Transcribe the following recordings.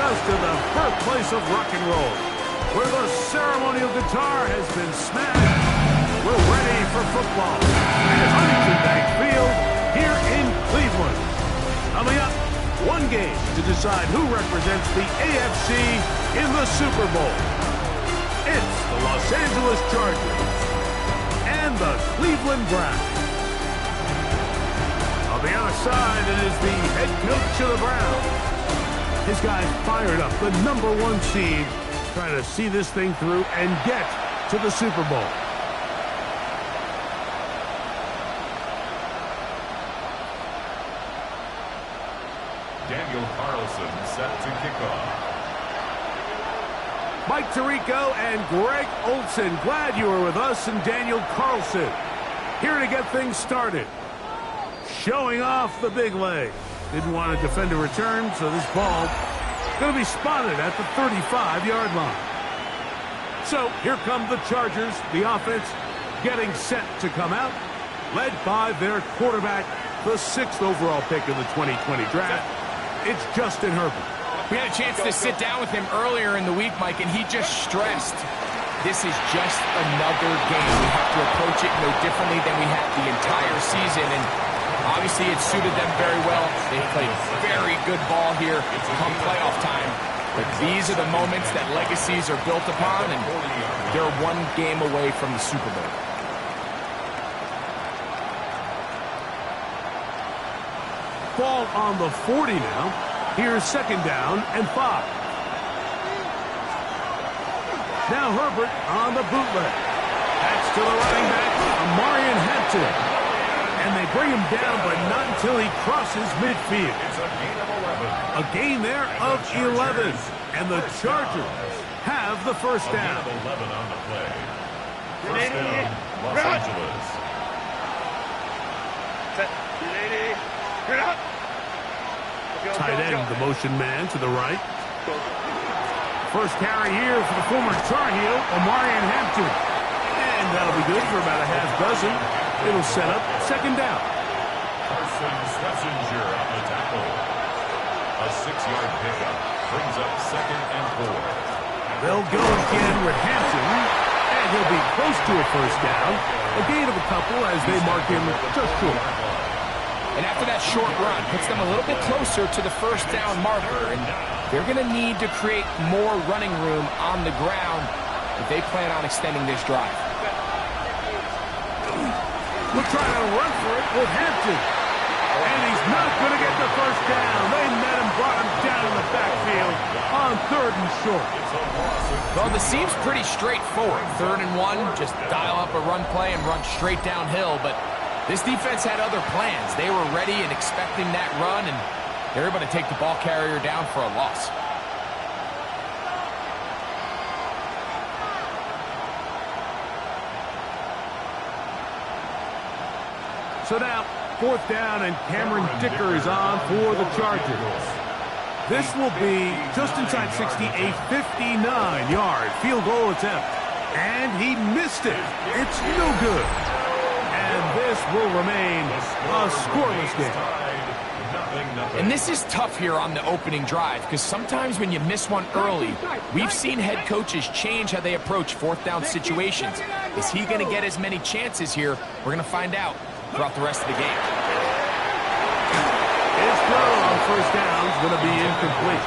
us to the birthplace of rock and roll, where the ceremonial guitar has been smashed. We're ready for football at Huntington Bank Field here in Cleveland. Coming up, one game to decide who represents the AFC in the Super Bowl. It's the Los Angeles Chargers and the Cleveland Browns. On the other side, it is the head coach of the Browns. His guys fired up, the #1 seed, trying to see this thing through and get to the Super Bowl. Daniel Carlson set to kick off. Mike Tirico and Greg Olsen, glad you were with us, and Daniel Carlson here to get things started. Showing off the big leg. Didn't want to defend a return, so this ball going to be spotted at the 35-yard line. So here come the Chargers, the offense getting set to come out, led by their quarterback, the 6th overall pick in the 2020 draft. It's Justin Herbert. We had a chance to sit down with him earlier in the week, Mike, and he just stressed this is just another game. We have to approach it no differently than we have the entire season, and obviously it suited them very well. They played very good ball here come playoff time, but these are the moments that legacies are built upon, and they're one game away from the Super Bowl. Ball on the 40 now. Here's 2nd down and 5. Now Herbert on the bootleg. That's to the running back, Amarian Hampton. And they bring him down, but not until he crosses midfield. It's a gain of 11. A gain there of 11. And the Chargers have the first A gain down. of 11 on the play. First down, Los Angeles. Tight end, the motion man to the right. First carry here for the former Tar Heel, Amarian Hampton. And that'll be good for about a half dozen. It'll set up 2nd down. Carson Schlesinger on the tackle. A 6-yard pickup brings up 2nd and 4. They'll go again with Hampton, and he'll be close to a first down. A gain of a couple as they mark him just short. And after that short run, puts them a little bit closer to the first down marker, and they're going to need to create more running room on the ground if they plan on extending this drive. We're trying to run for it with Hampton. And he's not going to get the first down. They met him, brought him down in the backfield on 3rd and short. Well, this seems pretty straightforward. 3rd and 1, just dial up a run play and run straight downhill. But this defense had other plans. They were ready and expecting that run, and they're able to take the ball carrier down for a loss. So now, 4th down, and Cameron Dicker is on for the Chargers. This will be just inside 60, a 59-yard field goal attempt. And he missed it. It's no good. And this will remain a scoreless game. And this is tough here on the opening drive, because sometimes when you miss one early, we've seen head coaches change how they approach 4th down situations. Is he going to get as many chances here? We're going to find out throughout the rest of the game. His throw on first down is going to be incomplete.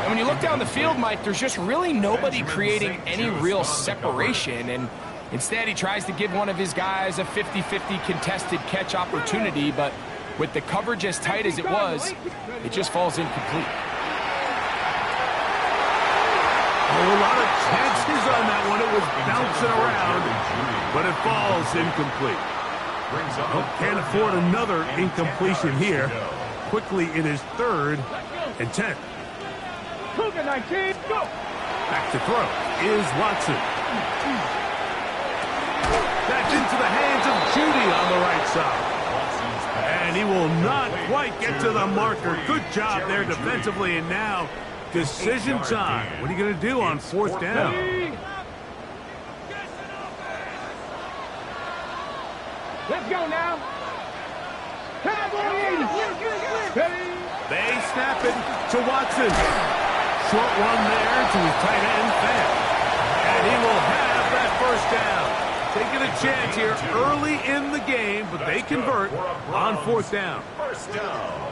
And when you look down the field, Mike, there's just really nobody creating any real separation, and instead he tries to give one of his guys a 50-50 contested catch opportunity, but with the coverage as tight as it was, it just falls incomplete. A lot of chances on that one. It was bouncing around, but it falls incomplete. Oh, can't afford another incompletion here. Quickly in his 3rd and 10. Back to throw is Watson. That's into the hands of Judy on the right side. And he will not quite get to the marker. Good job there defensively, and now decision time. What are you going to do on 4th down? Let's go now. Cowboys! They snap it to Watson. Short one there to his tight end, Fant. And he will have that first down. Taking a chance here early in the game, but they convert on fourth down. First down.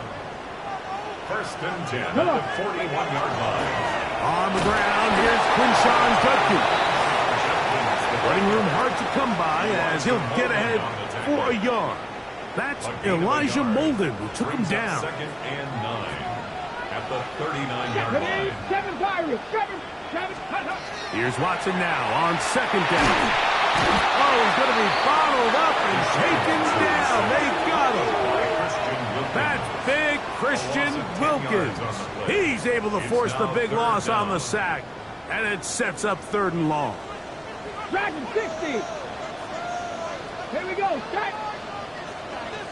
First and 10 at the 41-yard line. On the ground, here's Quinshawn Judkins. Running room hard to come by as he'll get ahead for a yard. That's Elijah Molden who took him down. Second and 9 at the 39-yard line. Here's Watson now on second down. Oh, he's going to be bottled up and taken down. They got him. That's big Christian Wilkins. He's able to force the big loss on the sack, and it sets up third and long. Dragon 60. Here we go. Set.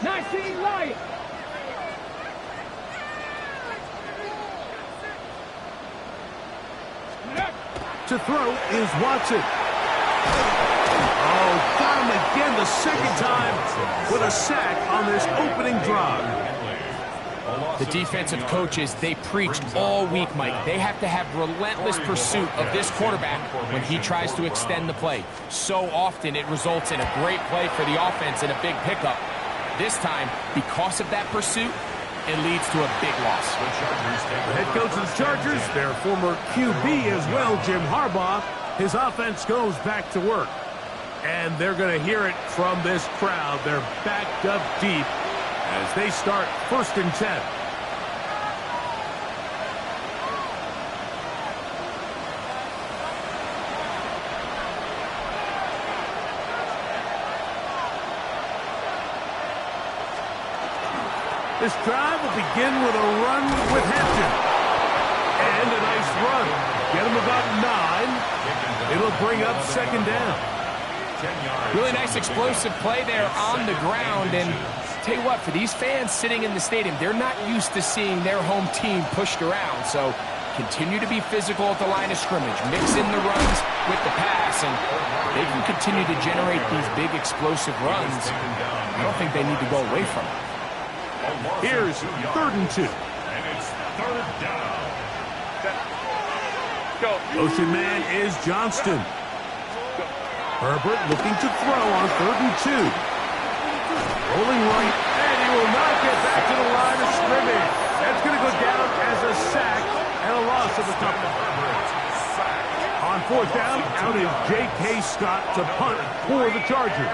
19 Lions. To throw is Watson. Oh, got him again the second time with a sack on this opening drive. The defensive coaches, they preached all week, Mike. They have to have relentless pursuit of this quarterback when he tries to extend the play. So often it results in a great play for the offense and a big pickup. This time, because of that pursuit, it leads to a big loss. The head coach of the Chargers, their former QB as well, Jim Harbaugh, his offense goes back to work. And they're going to hear it from this crowd. They're backed up deep as they start first and 10. This drive will begin with a run with Hampton. And a nice run. Get him about 9. It'll bring up second down. Really nice explosive play there on the ground. And tell you what, for these fans sitting in the stadium, they're not used to seeing their home team pushed around. So continue to be physical at the line of scrimmage. Mix in the runs with the pass, and they can continue to generate these big explosive runs. I don't think they need to go away from it. Here's third and 2. And it's third down. Go. Motion man is Johnston. Herbert looking to throw on third and 2. Rolling right, and he will not get back to the line of scrimmage. That's going to go down as a sack and a loss of a couple. On fourth down, out is J.K. Scott to punt for the Chargers,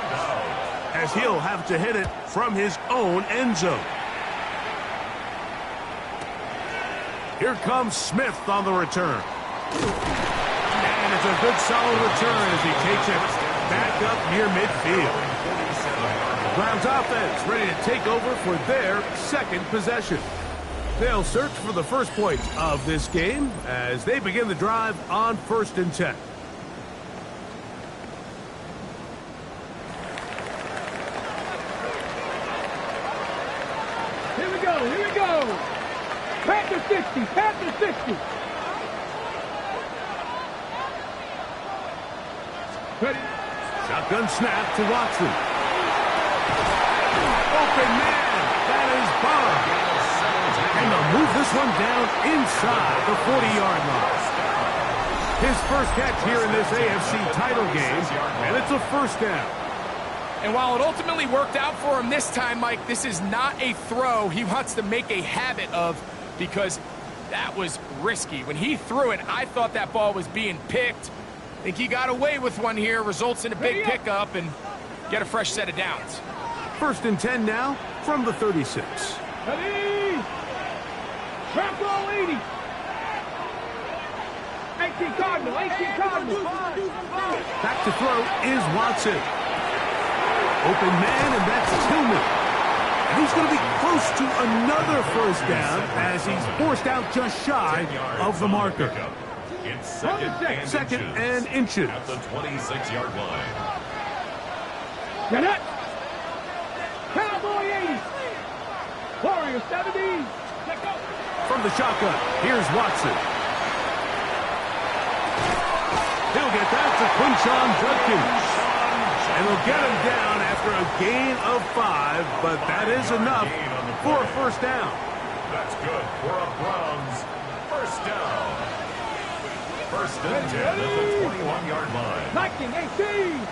as he'll have to hit it from his own end zone. Here comes Smith on the return. And it's a good solid return as he takes it back up near midfield. Browns offense ready to take over for their second possession. They'll search for the first point of this game as they begin the drive on first and 10. Here we go. Here we go. Panther 60. Panther 60. Ready. Shotgun snap to Watson. Open man. That is Bond. And they'll move this one down inside the 40-yard line. His first catch here in this AFC title game, and it's a first down. And while it ultimately worked out for him this time, Mike, this is not a throw he wants to make a habit of, because that was risky. When he threw it, I thought that ball was being picked. I think he got away with one here, results in a big pickup, and get a fresh set of downs. First and 10 now from the 36. Ready. Trap roll 80. 18 Cardinal. 18 Cardinal. Back to throw is Watson. Open man, and that's Tillman. And he's going to be close to another first down as he's forced out just shy of the marker. It's Second and inches. At the 26-yard line. Get it. Cowboy 80. Warrior 70. Let go. From the shotgun, here's Watson. He'll get that to Quinshawn Judkins. And he'll get him down after a gain of 5, but that is enough for a first down. That's good for a Browns first down. First and 10 at the 21-yard line. 19, 18.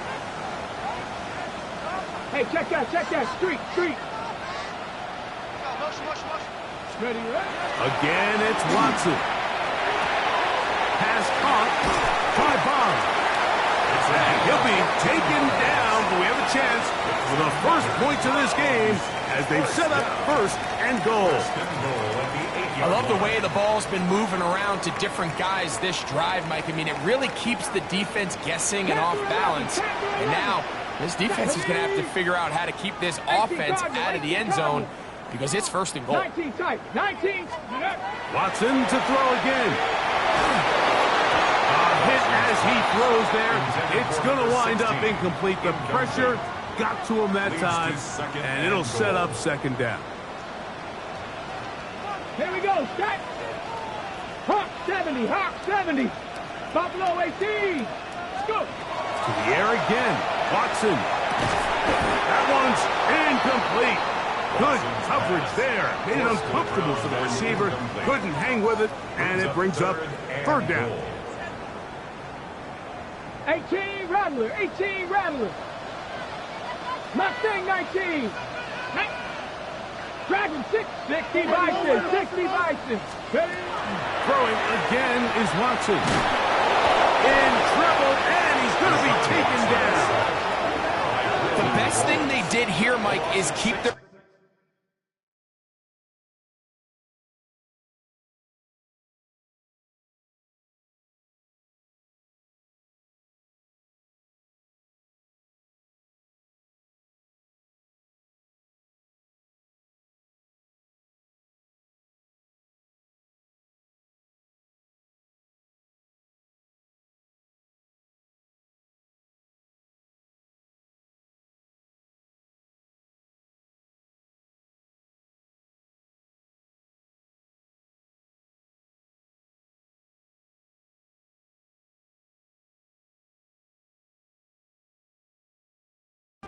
Hey, check that. Street. Ready, ready. Again, it's Watson. Pass caught by Bond. And he'll be taken down, but we have a chance for the first points of this game as they've set up first and goal. I love the way the ball's been moving around to different guys this drive, Mike. I mean, it really keeps the defense guessing and off balance. And now, this defense is going to have to figure out how to keep this offense out of the end zone because it's first and goal. 19 tight. 19. Watson to throw again. A hit as he throws there. It's going to wind up incomplete. The pressure got to him that time, and it'll set up second down. Here we go. Set. Hawk 70. Buffalo 18. Let's go. To the air again. Watson. That one's incomplete. Good coverage there. Made it uncomfortable for the receiver. Couldn't hang with it, and it brings up third down. 18 Rattler. Mustang 19. Dragon 60 Bison. Throwing again is Watson. In trouble, and he's going to be taken down. The best thing they did here, Mike, is keep their...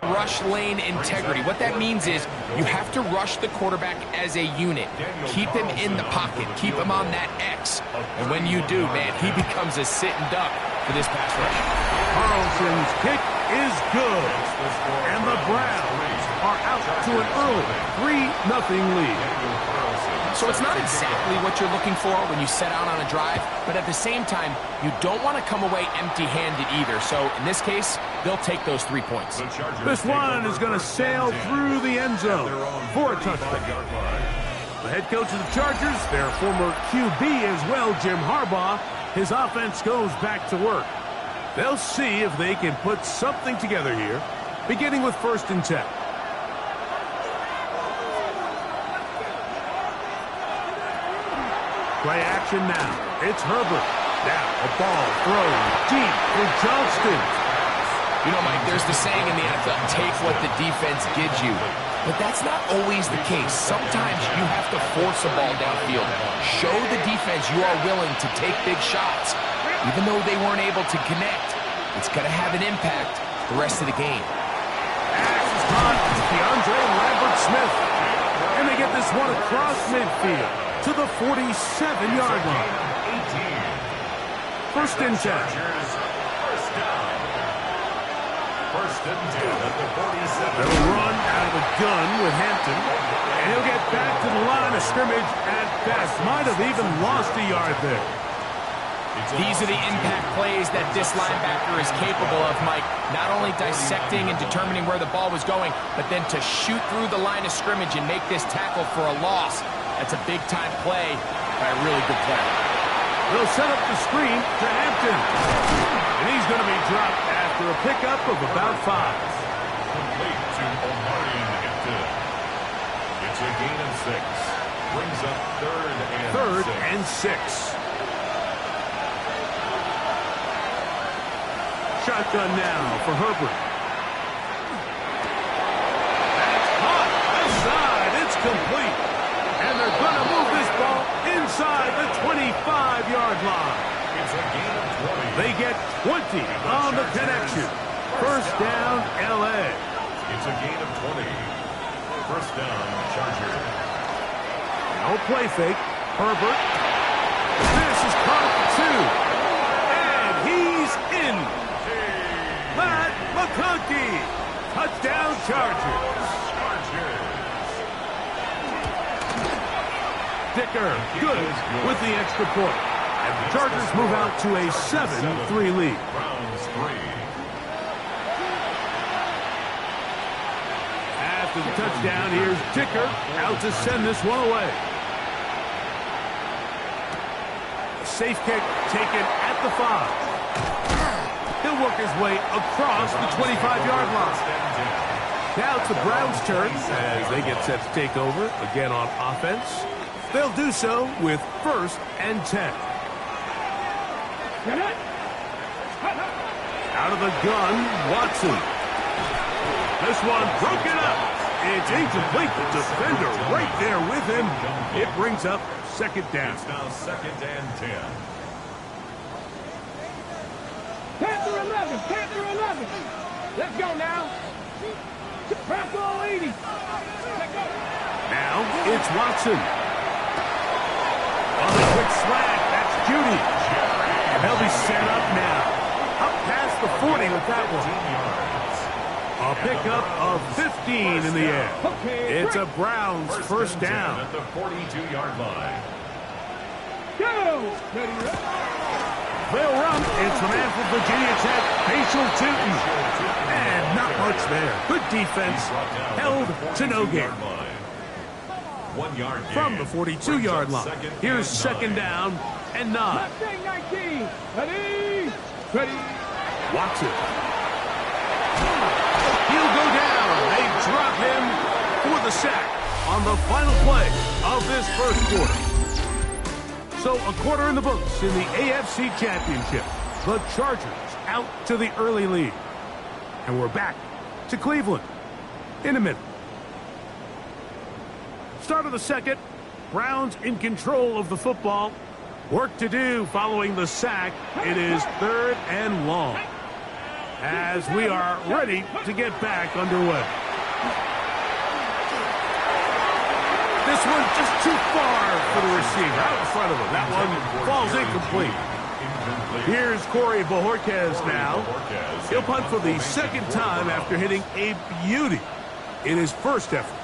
rush lane integrity. What that means is you have to rush the quarterback as a unit. Keep him in the pocket. Keep him on that X. And when you do, man, he becomes a sitting duck for this pass rush. Carlson's kick is good. And the Browns are out to an early 3-0 lead. So it's not exactly what you're looking for when you set out on a drive, but at the same time, you don't want to come away empty-handed either. So in this case, they'll take those 3 points. This one is going to sail through the end zone for a touchdown. The head coach of the Chargers, their former QB as well, Jim Harbaugh, his offense goes back to work. They'll see if they can put something together here, beginning with first and 10. Play action now. It's Herbert. Now a ball thrown deep for Johnston. You know, Mike, there's the saying in the NFL, take what the defense gives you. But that's not always the case. Sometimes you have to force a ball downfield. Show the defense you are willing to take big shots. Even though they weren't able to connect, it's going to have an impact the rest of the game. Pass is caught. DeAndre Lambert-Smith. And they get this one across midfield to the 47-yard line. First and 10. First and 10 at the 47. They'll run out of the gun with Hampton. And he'll get back to the line of scrimmage at best. Might have even lost a yard there. These are the impact plays that this linebacker is capable of, Mike. Not only dissecting and determining where the ball was going, but then to shoot through the line of scrimmage and make this tackle for a loss. That's a big-time play by a really good player. They'll set up the screen to Hampton. And he's going to be dropped after a pickup of about 5. Complete to Omari Hampton. It's a gain of 6. Brings up third and 6. Shotgun now for Herbert. That's caught outside. It's complete. And they're going to move this ball inside the 25-yard line. It's a gain of 20. They get 20 on the connection. First down, L.A. It's a gain of 20. First down, Chargers. No play fake. Herbert. This is caught at 2. in. Matt McConkey. Touchdown Chargers. Dicker, good with the extra point. And the Chargers move out to a 7-3 lead. Browns 3. After the touchdown, here's Dicker out to send this one away. A safe kick taken at the 5. He'll work his way across the 25-yard line. Now it's the Browns' turn as they get set to take over again on offense. They'll do so with 1st and 10. Out of the gun, Watson. This one broken up. It's incomplete. The defender right there with him. It brings up 2nd down. It's now 2nd and 10. Panther 11, Panther 11. Let's go now. Press all 80. Now it's Watson. On the quick slant, that's Judy. And they'll be set up now. Up past the 40 with that one. A pickup of 15 in the air. It's a Browns 1st down. At the 42-yard line. Go! They'll run. It's from Anfield, Virginia Tech, Facial Tootin. And not much there. Good defense. Held to no gain. 1 yard gain. From the 42-yard line. Here's 2nd down and 9. Mustang 19. Ready? Ready? Watson. He'll go down. They drop him for the sack on the final play of this 1st quarter. So a quarter in the books in the AFC Championship. The Chargers out to the early lead. And we're back to Cleveland in a minute. Start of the 2nd. Browns in control of the football. Work to do following the sack. It is 3rd and long. As we are ready to get back underway. This one just too far for the receiver. Out in front of him. That one falls incomplete. Here's Corey Bojorquez now. He'll punt for the 2nd time after hitting a beauty in his 1st effort.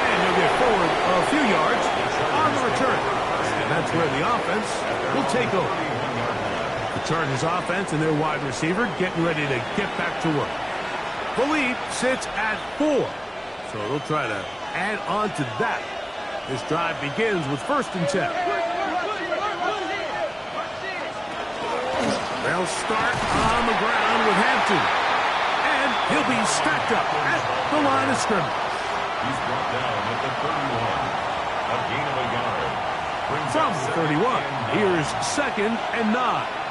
And he'll get forward a few yards on the return. And that's where the offense will take over. The Chargers offense and their wide receiver getting ready to get back to work. The lead sits at 4, so they'll try to add on to that. This drive begins with 1st and 10. They'll start on the ground with Hampton, and he'll be stacked up at the line of scrimmage. He's brought down at the 31. A gain of a yard. From the 31, here's 2nd and 9.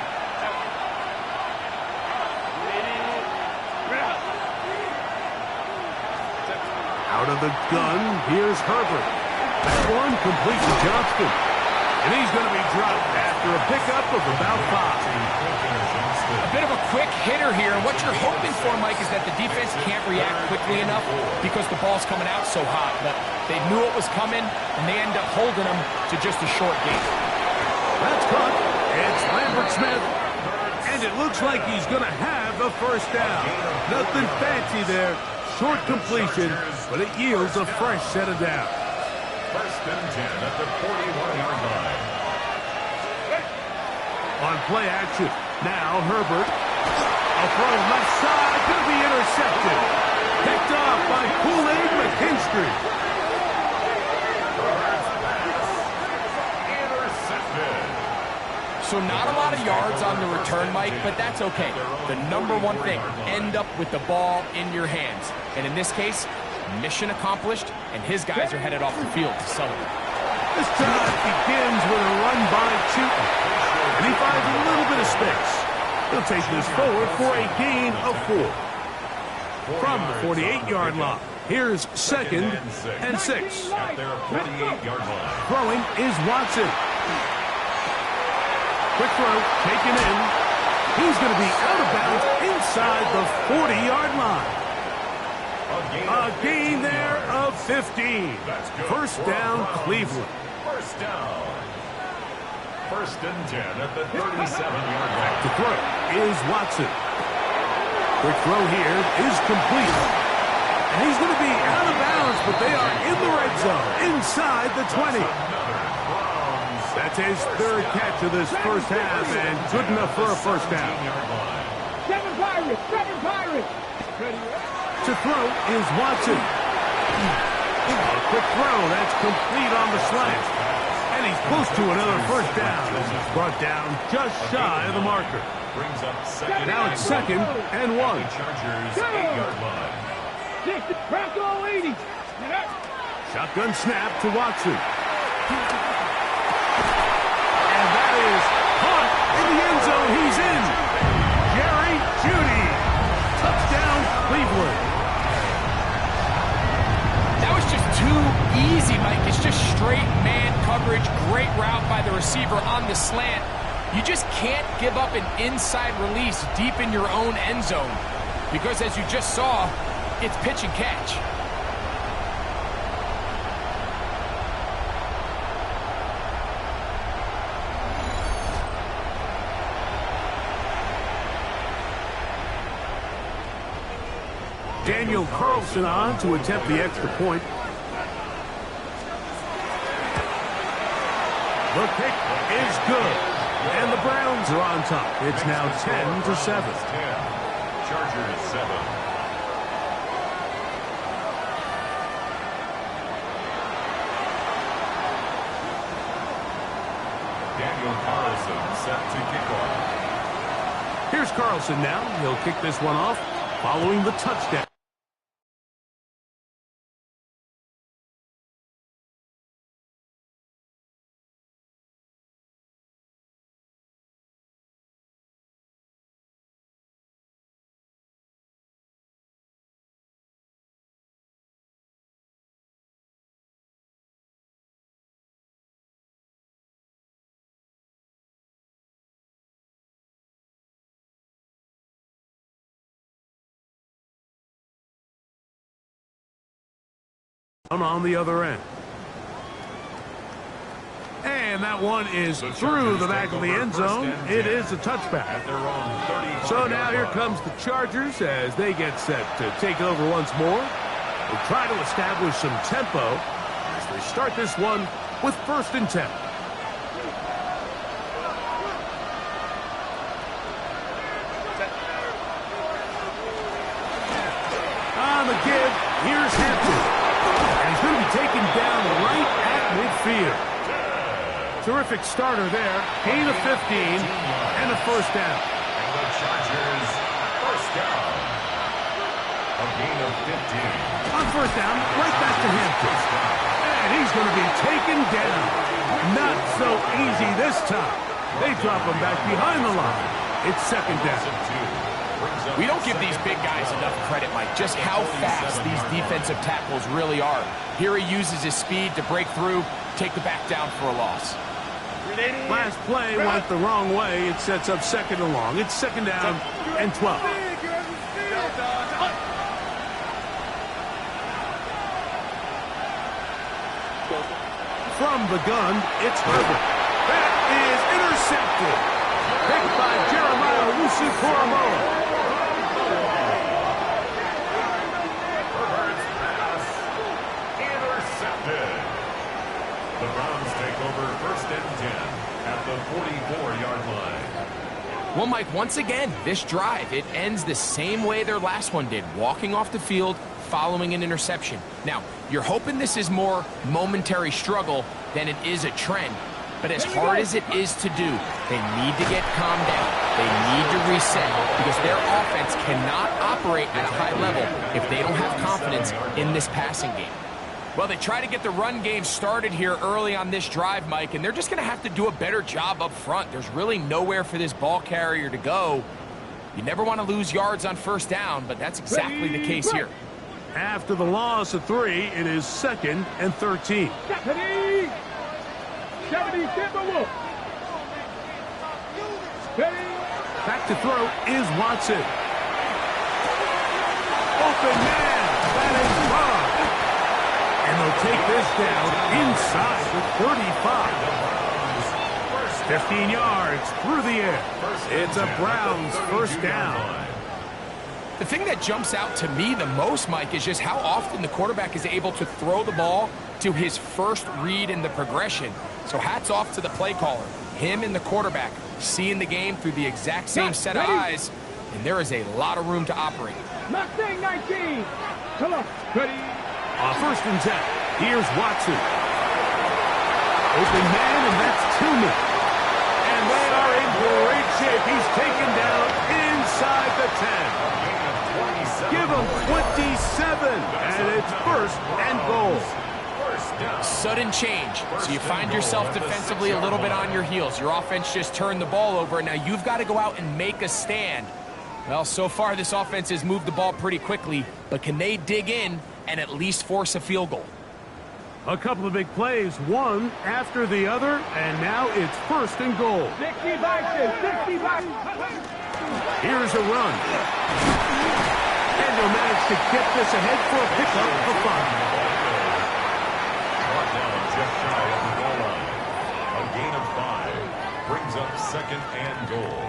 Out of the gun, here's Herbert. That one complete to Johnston. And he's going to be dropped after a pickup of about 5. A bit of a quick hitter here. And what you're hoping for, Mike, is that the defense can't react quickly enough because the ball's coming out so hot. But they knew it was coming, and they end up holding them to just a short gain. That's caught. It's Lambert Smith. And it looks like he's going to have the 1st down. Nothing fancy there. Short completion, but it yields a fresh set of downs. 1st and 10 at the 41-yard line. On play action, now Herbert. A throw left side, going to be intercepted. Picked off by Kool-Aid McKinstry. Intercepted. So not a lot of yards on the return, Mike, but that's okay. The number one thing, end up with the ball in your hands. And in this case, mission accomplished, and his guys are headed off the field to celebrate. This drive begins with a run by Tootin. And he finds a little bit of space. He'll take this forward for a gain of 4. From the 48-yard line, here's 2nd and 6. At their 48-yard line. Throwing is Watson. Quick throw, taken in. He's going to be out of bounds inside the 40-yard line. A A gain there of 15. First down, Cleveland. First down. First and 10 at the 37-yard line. To throw is Watson. Quick throw here is complete. And he's going to be out of bounds, but they are in the red zone, inside the 20. That's his third catch of this first half, and good enough for a first down. Seven Pirates. To throw is Watson. A quick throw, that's complete on the slant. And he's close to another first down. This is brought down just shy of the marker. Brings up second. Now it's second and 1. Chargers 8-yard line. Bronco 80. Shotgun snap to Watson. And that is caught in the end zone. He's in. Jerry Jeudy. Touchdown, Cleveland. That was just too easy, Mike. It's just straight man coverage. Great route by the receiver on the slant. You just can't give up an inside release deep in your own end zone. Because as you just saw, it's pitch and catch. Daniel Carlson on to attempt the extra point. The kick is good. And the Browns are on top. It's now 10-7. Chargers 7. Daniel Carlson set to kick off. Here's Carlson now. He'll kick this one off following the touchdown. On the other end. And that one is through the back of the end zone. It is a touchback. So now here comes the Chargers as they get set to take over once more. They try to establish some tempo as they start this one with first and 10. On the give, here's Hampton. And he's going to be taken down right at midfield. Terrific starter there. Gain of 15 and a first down. And the Chargers first down. A gain of 15. On first down, right back to Hampton. And he's going to be taken down. Not so easy this time. They drop him back behind the line. It's second down. We don't give these big guys enough credit, Mike, just how fast these defensive tackles really are. Here he uses his speed to break through, take the back down for a loss. Last play went the wrong way. It sets up second and long. It's second down and 12. From the gun, it's Herbert. That is intercepted. Picked by Jeremiah Owusu-Koramoah. The Browns take over first and 10 at the 44-yard line. Well, Mike, once again, this drive, it ends the same way their last one did, walking off the field, following an interception. Now, you're hoping this is more momentary struggle than it is a trend, but as hard as it is to do, they need to get calmed down. They need to reset because their offense cannot operate at a high level if they don't have confidence in this passing game. Well, they try to get the run game started here early on this drive, Mike, and they're just going to have to do a better job up front. There's really nowhere for this ball carrier to go. You never want to lose yards on first down, but that's exactly the case here. After the loss of 3, it is second and 13. Stephanie, Timberwolf. Back to throw is Watson. Open man. That And they'll take this down inside the 35. 15 yards through the air. It's a Browns first down. The thing that jumps out to me the most, Mike, is just how often the quarterback is able to throw the ball to his first read in the progression. So hats off to the play caller. Him and the quarterback seeing the game through the exact same set of eyes, and there is a lot of room to operate. Mustang 19. Come on. Ready. On first and 10, here's Watson. Open man, and that's Tillman. And they are in great shape. He's taken down inside the 10. Give him 27, and it's first and goal. Sudden change. So you find yourself defensively a little bit on your heels. Your offense just turned the ball over, and now you've got to go out and make a stand. Well, so far this offense has moved the ball pretty quickly, but can they dig in and at least force a field goal? A couple of big plays, one after the other, and now it's first and goal. 60 boxes, 60 boxes. Here's a run. And they'll manage to get this ahead for a pickup of 5. Brought down just shy of the goal line. A gain of 5 brings up second and goal.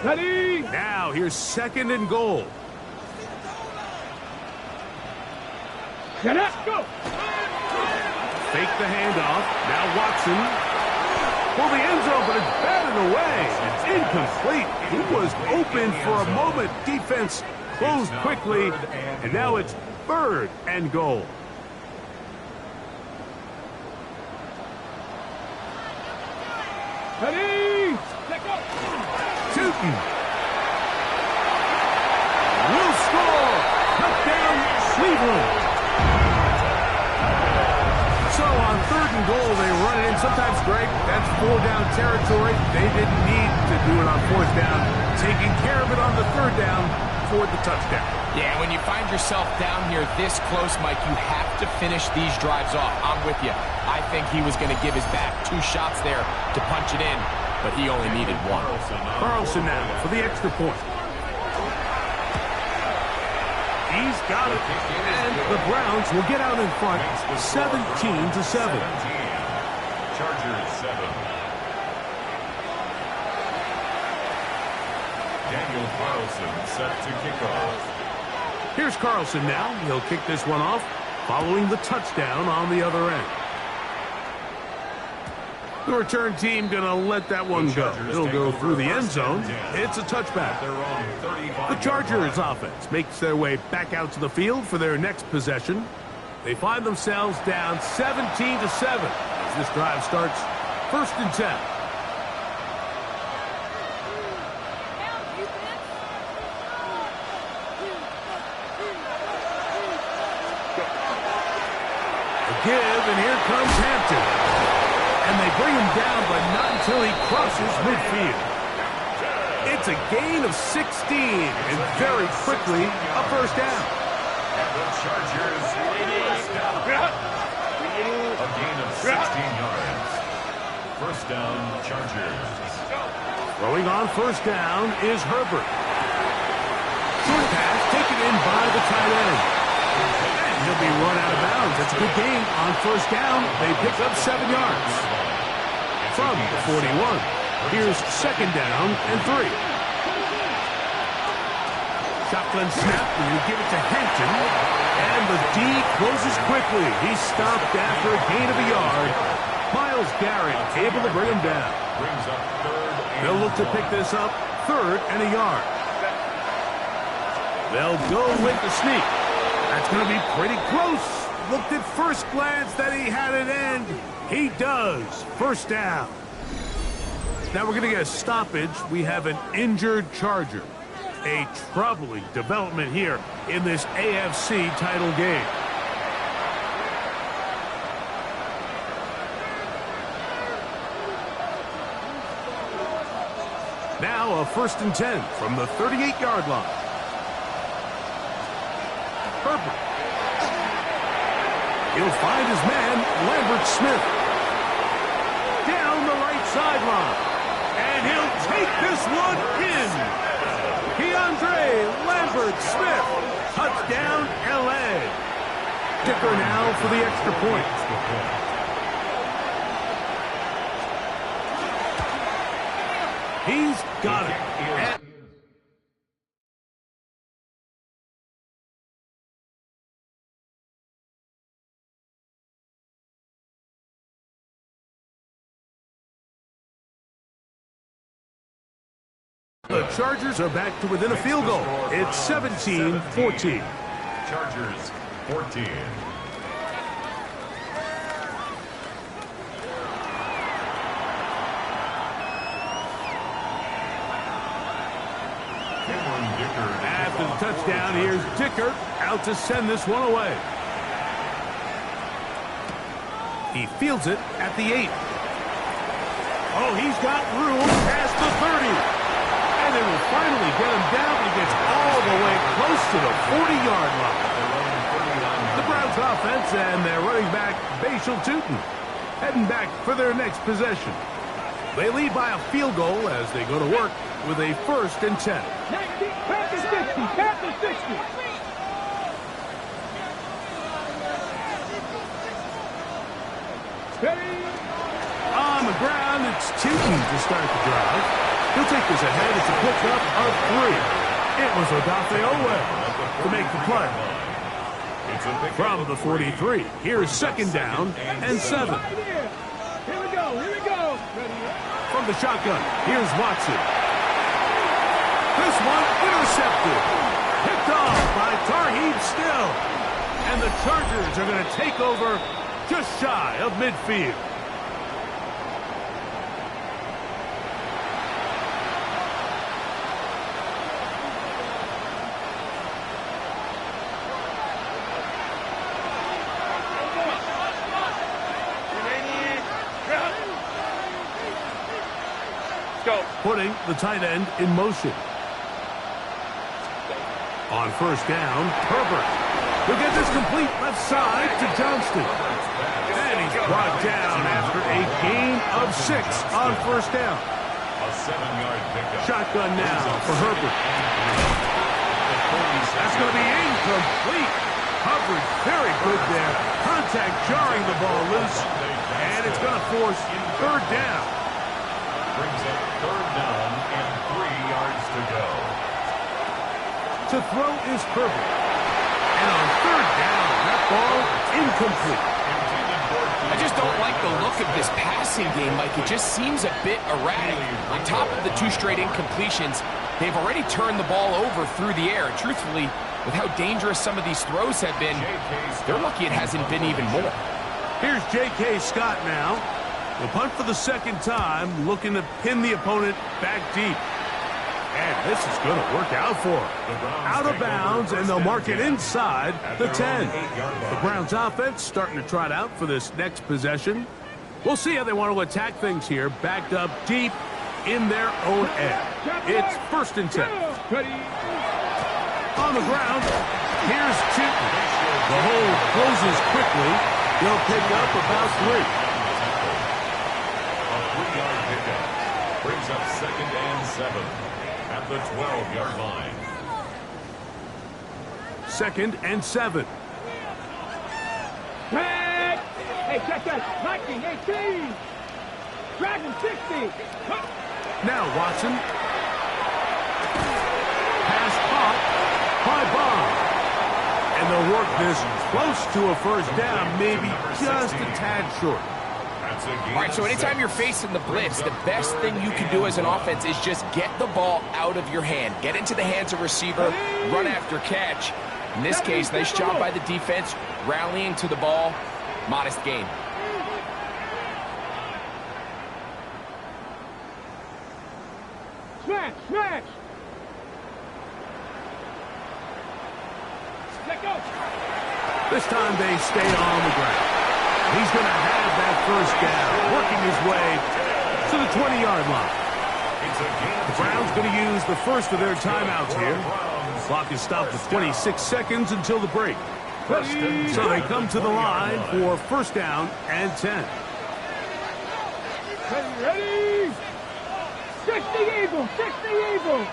Ready. Now here's second and goal. Get up, go. Fake the handoff. Now Watson. Well, the end zone, but it's batted away. It's incomplete. He was open for a moment. Defense closed quickly, and now it's third and goal. Ready. Let go. Tootin will score. Touchdown, Cleveland. So on third and goal, they run it in. Sometimes, Greg, that's 4-down territory. They didn't need to do it on 4th down. Taking care of it on the 3rd down for the touchdown. Yeah, when you find yourself down here this close, Mike, you have to finish these drives off. I'm with you. I think he was going to give his back 2 shots there to punch it in, but he only needed 1. Carlson now for the extra point. He's got it, and the Browns will get out in front, 17-7. Chargers 7. Daniel Carlson set to kick off. Here's Carlson now. He'll kick this one off, following the touchdown on the other end. The return team going to let that one go. It'll go through the end zone. It's a touchback. The Chargers offense makes their way back out to the field for their next possession. They find themselves down 17-7 as this drive starts first and 10. Give, and here comes Hampton. And they bring him down, but not until he crosses midfield. It's a gain of 16, and very quickly, a first down. And the Chargers first down. A gain of 16 yards. First down, Chargers. Throwing on first down is Herbert. Short pass taken in by the tight end. And he'll be run out of bounds. That's a good gain on first down. They pick up 7 yards. From the 41, here's second down and 3. Shotgun snap, and you give it to Hampton. And the D closes quickly. He's stopped after a gain of a yard. Myles Garrett able to bring him down. They'll look to pick this up, 3rd and a yard. They'll go with the sneak. That's going to be pretty close. Looked at first glance that he had an end. He does. First down. Now we're going to get a stoppage. We have an injured Charger. A troubling development here in this AFC title game. Now a first and 10 from the 38-yard line. Herbert. He'll find his man, Lambert Smith. Down the right sideline. And he'll take this one in. Keandre Lambert-Smith. Touchdown, L.A. Dicker now for the extra point. He's got it. And the Chargers are back to within a field goal. It's 17-14. Chargers 14. After the touchdown, here's Dicker out to send this one away. He fields it at the 8. Oh, he's got room past the 30. And they will finally get him down. He gets all the way close to the 40-yard line. The Browns offense and their running back, Bashal Tutin, heading back for their next possession. They lead by a field goal as they go to work with a 1st and 10. Panthers 60, Panthers 60. Steady. On the ground, it's Tutin to start the drive. He'll take this ahead. It's a pickup of 3. It was Odafe Oweh to make the play. From the 43, here's 2nd down and 7. Here we go, here we go. From the shotgun, here's Watson. This one intercepted. Picked off by Tarheeb Still. And the Chargers are going to take over just shy of midfield. Putting the tight end in motion. On 1st down, Herbert. He'll get this complete left side to Johnston. And he's brought down after a gain of 6 on 1st down. A 7-yard pickup. Shotgun now for Herbert. That's going to be incomplete. Coverage very good there. Contact jarring the ball loose. And it's going to force 3rd down. Brings up 3rd down and 3 yards to go. To throw is Herbert. And on 3rd down, that ball incomplete. I just don't like the look of this passing game, Mike. It just seems a bit erratic. On top of the 2 straight incompletions, they've already turned the ball over through the air. Truthfully, with how dangerous some of these throws have been, they're lucky it hasn't been even more. Here's J.K. Scott now. Will punt for the 2nd time, looking to pin the opponent back deep. And this is going to work out for him. Out of bounds, and they'll mark it inside the 10. The Browns offense starting to trot out for this next possession. We'll see how they want to attack things here, backed up deep in their own end. It's 1st and 10. On the ground, here's Tutin. The hole closes quickly. They'll pick up about 3. 3-yard pickup. Brings up 2nd and 7 at the 12-yard line. 2nd and 7. Hey, check that. Lightning 18. Dragon 60. Now Watson. Pass caught by Bond. And they'll work this close to a 1st down, maybe just a tad short. All right, so anytime you're facing the blitz, the best thing you can do as an offense is just get the ball out of your hand. Get into the hands of receiver, run after catch. In this case, nice job by the defense, rallying to the ball. Modest gain. Smash, smash. Let go. This time they stay on the ground. He's going to have that 1st down, working his way to the 20-yard line. The Browns going to use the first of their timeouts here. Clock is stopped at 26 seconds until the break. So they come to the line for 1st down and 10. Ready? 60 Eagles, 60 Eagles.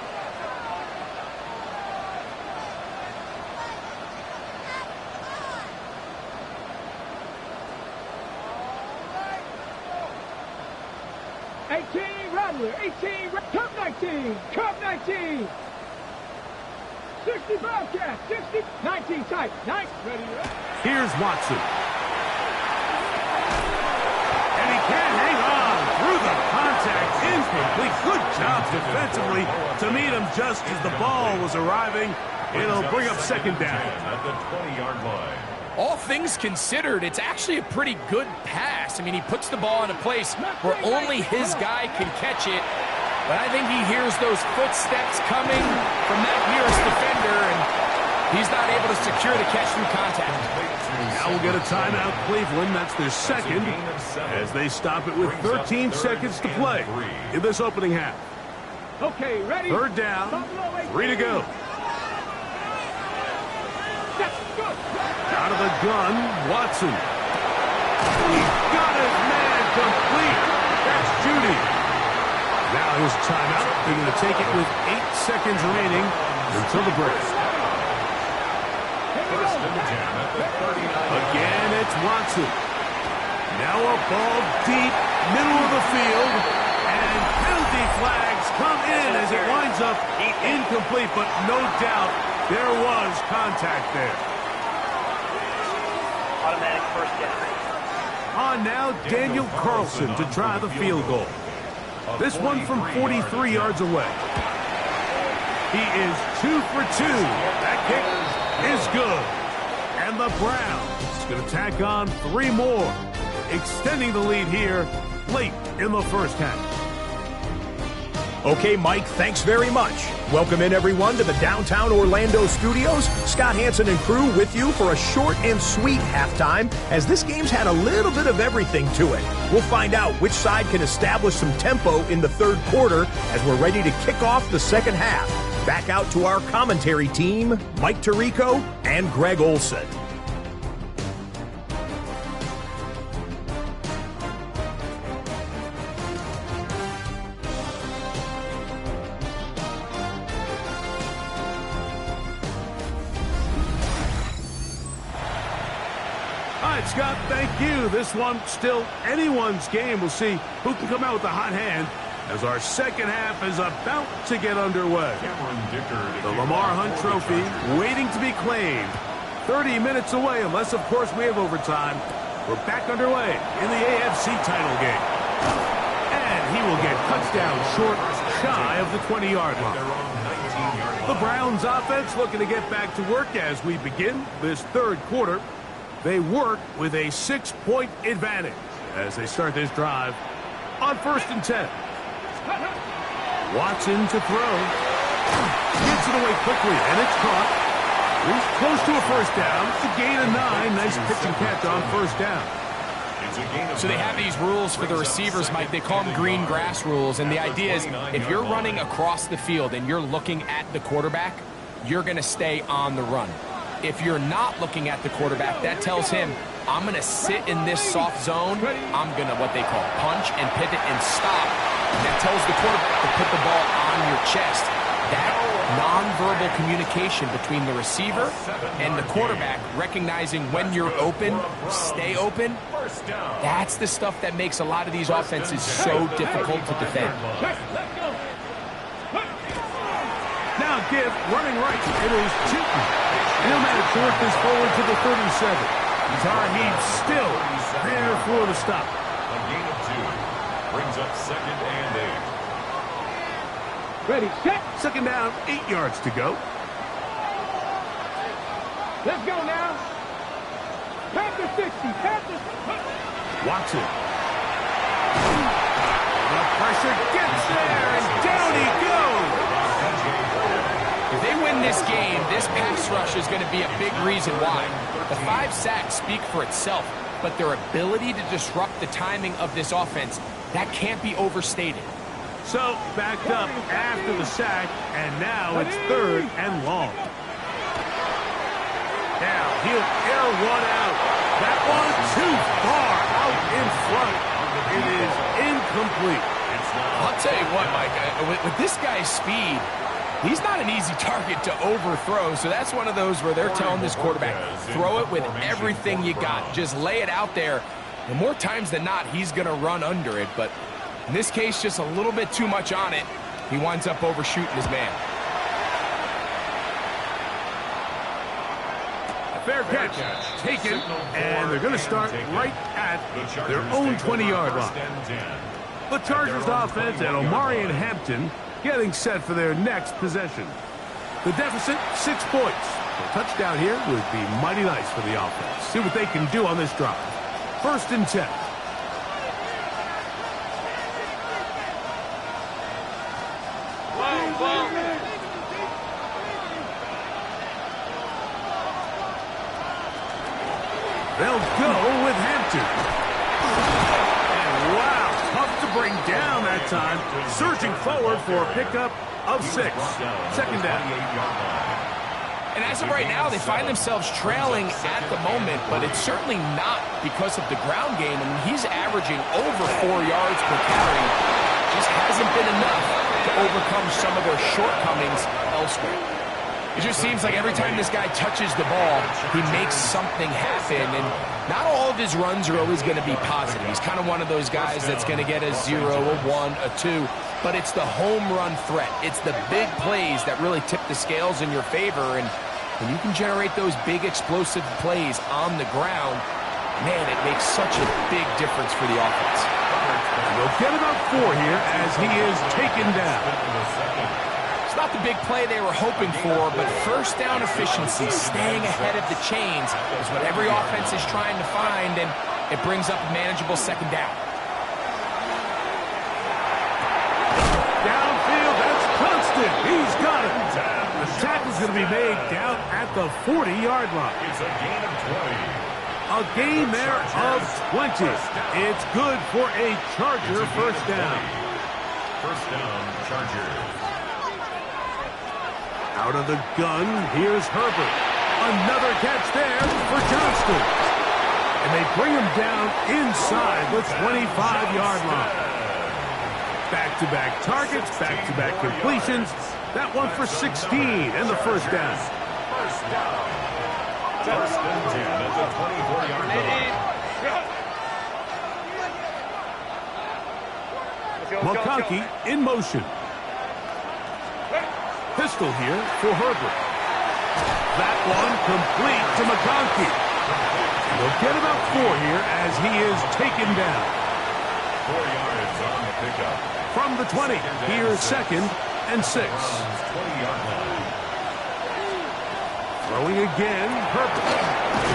Rattler, 18, Cup 19, Cup 19. 60 Bobcat, 60, 19 tight, nice, ready. Here's Watson. And he can't hang on through the contact, incomplete. Good job defensively to meet him just as the ball was arriving. It'll bring up second down. At the 20-yard line. All things considered, it's actually a pretty good pass. I mean, he puts the ball in a place where only his guy can catch it. But I think he hears those footsteps coming from that nearest defender, and he's not able to secure the catch through contact. Now we'll get a timeout, Cleveland. That's their second, as they stop it with 13 seconds to play in this opening half. Okay, ready? Third down, 3 to go. Out of the gun, Watson. He's got his man complete. That's Judy. Now his timeout. They're going to take it with 8 seconds remaining until the break. First and 10 at the 39. Again, it's Watson. Now a ball deep, middle of the field, and penalty flags come in as it winds up incomplete, but no doubt there was contact there. Automatic first down. On now, Daniel Carlson to try the field goal. This one from 43 yards away. He is 2 for 2. That kick is good. And the Browns going to tack on 3 more, extending the lead here late in the first half. Okay, Mike, thanks very much. Welcome in, everyone, to the downtown Orlando studios. Scott Hansen and crew with you for a short and sweet halftime, as this game's had a little bit of everything to it. We'll find out which side can establish some tempo in the third quarter as we're ready to kick off the second half. Back out to our commentary team, Mike Tirico and Greg Olson. Scott, thank you. This one still anyone's game. We'll see who can come out with the hot hand as our second half is about to get underway. The Lamar Hunt Trophy waiting to be claimed. 30 minutes away, unless, of course, we have overtime. We're back underway in the AFC title game. And he will get touchdown short, shy of the 20-yard line. The Browns offense looking to get back to work as we begin this third quarter. They work with a 6-point advantage as they start this drive on 1st and 10. Watson to throw. Gets it away quickly, and it's caught. He's close to a first down. It's a gain of 9. Nice pitch and catch on first down. So they have these rules for the receivers, Mike. They call them green grass rules, and the idea is if you're running across the field and you're looking at the quarterback, you're going to stay on the run. If you're not looking at the quarterback, that tells him, I'm going to sit in this soft zone. I'm going to, what they call, punch and pivot and stop. And that tells the quarterback to put the ball on your chest. That nonverbal communication between the receiver and the quarterback, recognizing when you're open, stay open, that's the stuff that makes a lot of these offenses so difficult to defend. Now give running right. It is Chilton. He'll manage to work this forward to the 37. Tarheed still there for the stop. A gain of 2 brings up 2nd and 8. Ready, set. Second down, 8 yards to go. Let's go now. Panther 60. Panther. Watson. The pressure gets there, and down he goes. If they win this game, this pass rush is going to be a big reason why. The 5 sacks speak for itself, but their ability to disrupt the timing of this offense, that can't be overstated. So, backed up after the sack, and now it's 3rd and long. Now, he'll air one out. That one too far out in front. It is incomplete. I'll tell you what, Mike, with this guy's speed, he's not an easy target to overthrow, so that's one of those where they're telling this quarterback, throw it with everything you got. Just lay it out there. And more times than not, he's going to run under it, but in this case, just a little bit too much on it. He winds up overshooting his man. Fair catch taken, and they're going to start right at their own 20-yard line. The Chargers offense and Omarion Hampton getting set for their next possession. The deficit, 6 points. A touchdown here would be mighty nice for the offense. See what they can do on this drive. 1st and 10. They'll go with Hampton. And wow, tough to bring down that time. Surging forward for a pickup of 6. 2nd down. And as of right now, they find themselves trailing at the moment, but it's certainly not because of the ground game. I mean, he's averaging over 4 yards per carry. Just hasn't been enough to overcome some of their shortcomings elsewhere. It just seems like every time this guy touches the ball, he makes something happen, and not all of his runs are always going to be positive. He's kind of one of those guys that's going to get a 0, a 1, a 2, but it's the home run threat. It's the big plays that really tip the scales in your favor, and when you can generate those big explosive plays on the ground, man, it makes such a big difference for the offense. They'll get about 4 here as he is taken down. It's not the big play they were hoping for, but first down efficiency, staying ahead of the chains, is what every offense is trying to find, and it brings up a manageable 2nd down. Downfield, that's constant. He's got it. The tackle's going to be made down at the 40-yard line. It's a gain of 20. A gain there of 20. It's good for a Charger 1st down. 1st down, Chargers. Out of the gun, here's Herbert. Another catch there for Johnston. And they bring him down inside the 25-yard line. Back-to-back targets, back-to-back completions. That one for 16 and the 1st down. 1st down. 1st and 10 at the 24-yard line. McConkey in motion. Pistol here for Herbert. That one complete to McConkey. They'll get about 4 here as he is taken down. 4 yards on the pickup. From the 20, here's 2nd and 6. 20-yard line. Throwing again, Herbert.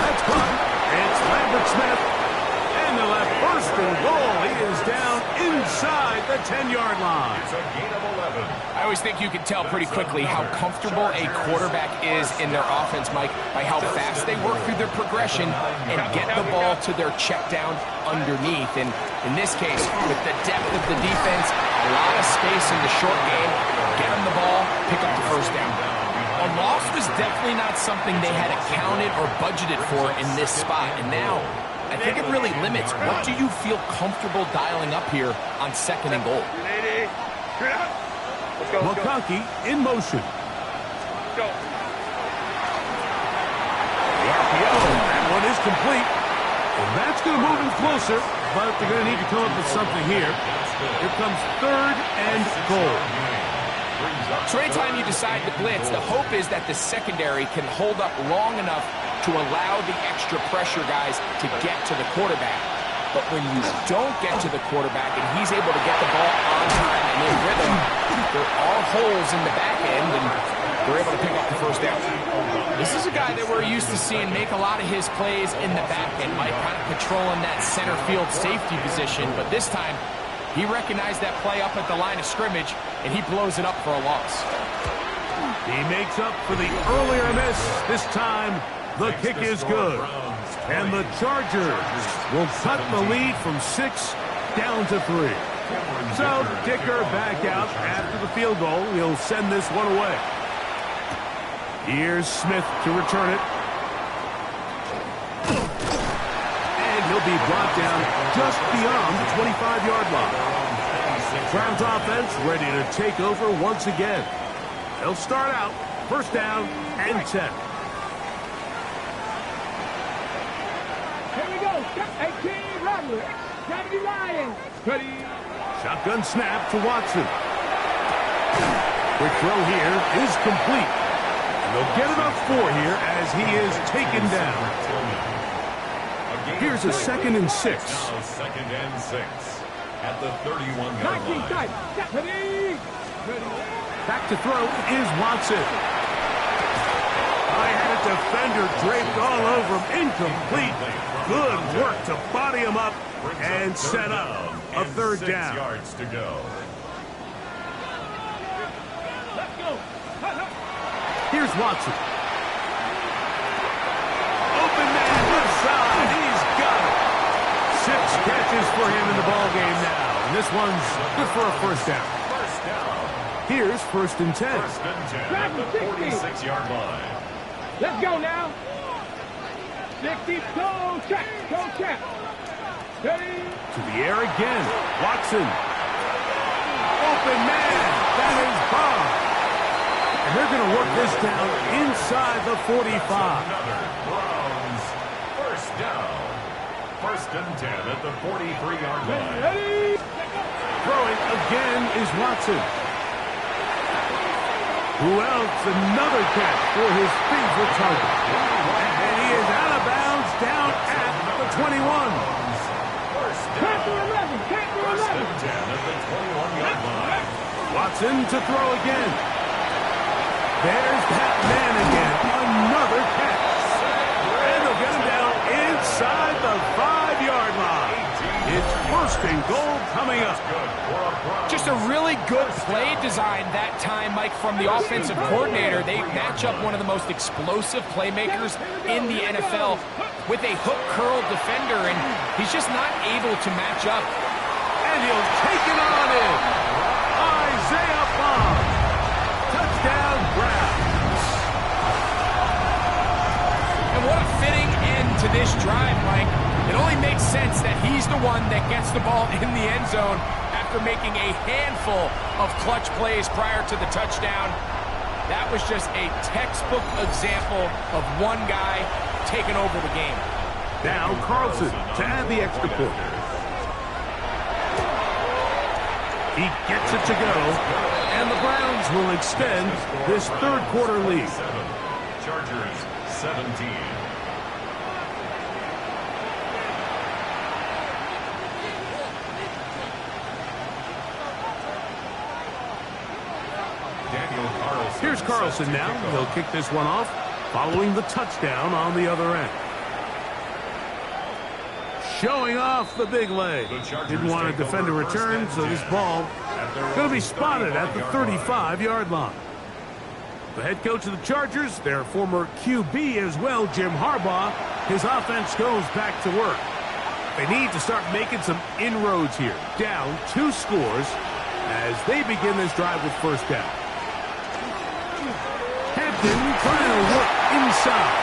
That's caught. It's Lambert Smith. And they'll have 1st and goal. He is down inside the 10-yard line. It's a gain of 11. I always think you can tell pretty quickly how comfortable a quarterback is in their offense, Mike, by how fast they work through their progression and get the ball to their check down underneath. And in this case, with the depth of the defense, a lot of space in the short game, get them the ball, pick up the 1st down. A loss was definitely not something they had accounted or budgeted for in this spot. And now, I think it really limits what do you feel comfortable dialing up here on 2nd and goal. McConkey in motion. Go. The RPO, that one is complete. And that's going to move him closer, but they're going to need to come up with something here. Here comes 3rd and goal. So anytime you decide to blitz, the hope is that the secondary can hold up long enough to allow the extra pressure guys to get to the quarterback. But when you don't get to the quarterback and he's able to get the ball on time and in rhythm, there are holes in the back end, and they're able to pick up the 1st down. This is a guy that we're used to seeing make a lot of his plays in the back end, Mike, kind of patrolling that center field safety position. But this time, he recognized that play up at the line of scrimmage, and he blows it up for a loss. He makes up for the earlier miss. This time, the kick is good. And the Chargers will cut the lead from 6 down to 3. So, kicker back out after the field goal. He'll send this one away. Here's Smith to return it. And he'll be brought down just beyond the 25-yard line. Browns offense ready to take over once again. They'll start out first down and 10. Here we go. 18 Rattler. 70 Lions. Ready. Shotgun snap to Watson. Quick throw here is complete. And they'll get about 4 here as he is taken down. Here's a 2nd and 6. Now 2nd and 6 at the 31-yard line. Ready. Back to throw is Watson. I had a defender draped all over him. Incomplete. Good work to body him up and set up a 3rd down. 6 yards to go. Let's go. Here's Watson. Open man left side. He's got it. 6 catches for him in the ball game now. And this one's good for a 1st down. First down. Here's 1st and 10. 1st and 10 at the 46-yard line. Let's go now. 60. Go check. Go check. Ready. To the air again. Watson. Open man. That is Bob. And they're going to work this down inside the 45. Another Browns first down. 1st and 10 at the 43-yard line. Ready. Throwing again is Watson. Who else? Another catch for his favorite target. And he is out of bounds down at the 21. First Count to down. 11. Count to 1st 11. and 10 at the 21-yard line. Watson to throw again. There's that man again. Another catch. And they'll get him down inside the 5-yard line. It's 1st and goal coming up. Just a really good play design that time, Mike, from the offensive coordinator. They match up one of the most explosive playmakers in the NFL with a hook curl defender, and he's just not able to match up. And he'll take it on in. Isaiah Bond. Touchdown, Browns. And what a fitting end to this drive, Mike. It only makes sense that he's the one that gets the ball in the end zone after making a handful of clutch plays prior to the touchdown. That was just a textbook example of one guy taking over the game. Now Carlson to add the extra point. He gets it to go, and the Browns will extend this 3rd quarter lead. Chargers 17. Here's Carlson now. He'll kick this one off, following the touchdown on the other end. Showing off the big leg. Didn't want to defend a return, so this ball going to be spotted at the 35-yard line. The head coach of the Chargers, their former QB as well, Jim Harbaugh, his offense goes back to work. They need to start making some inroads here. Down 2 scores as they begin this drive with 1st down. Hampton trying to work inside.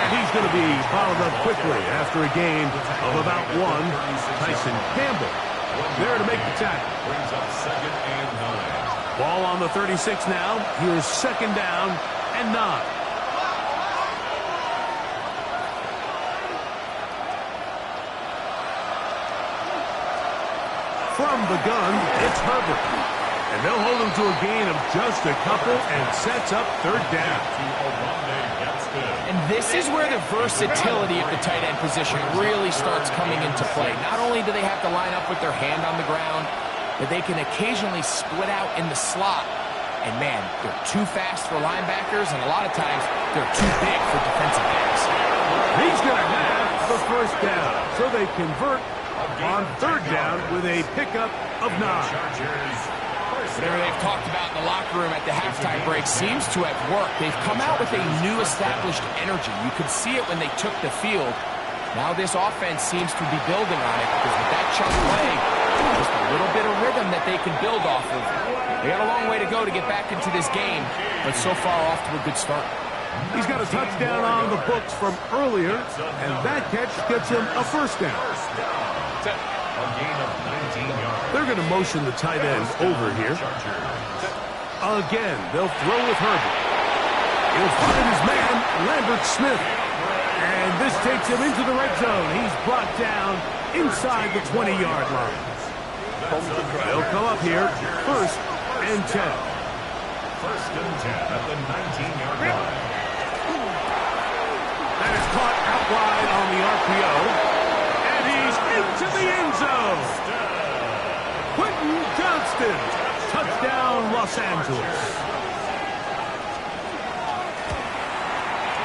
And he's going to be followed up quickly after a gain of about 1. Tyson Campbell there to make the tackle. Brings up 2nd and 9. Ball on the 36 now. Here's 2nd down and 9. From the gun, it's Herbert. And they'll hold him to a gain of just a couple and sets up 3rd down. And this is where the versatility of the tight end position really starts coming into play. Not only do they have to line up with their hand on the ground, but they can occasionally split out in the slot. And man, they're too fast for linebackers, and a lot of times they're too big for defensive backs. He's going to have the 1st down, so they convert on 3rd down with a pickup of 9. Whatever they've talked about in the locker room at the halftime break seems to have worked. They've come out with a new established energy. You could see it when they took the field. Now this offense seems to be building on it because with that chunk play, just a little bit of rhythm that they can build off of. They got a long way to go to get back into this game, but so far off to a good start. He's got a touchdown on the books from earlier, and that catch gets him a 1st down. A gain of 19 yards. They're going to motion the tight end over here. Again, they'll throw with Herbert. He'll find his man, Lambert Smith. And this takes him into the red zone. He's brought down inside the 20-yard line. They'll come up here, 1st and 10. 1st and 10 at the 19-yard line. That is caught out wide on the RPO. And he's into the end zone. Quentin Johnston. Touchdown, Los Angeles.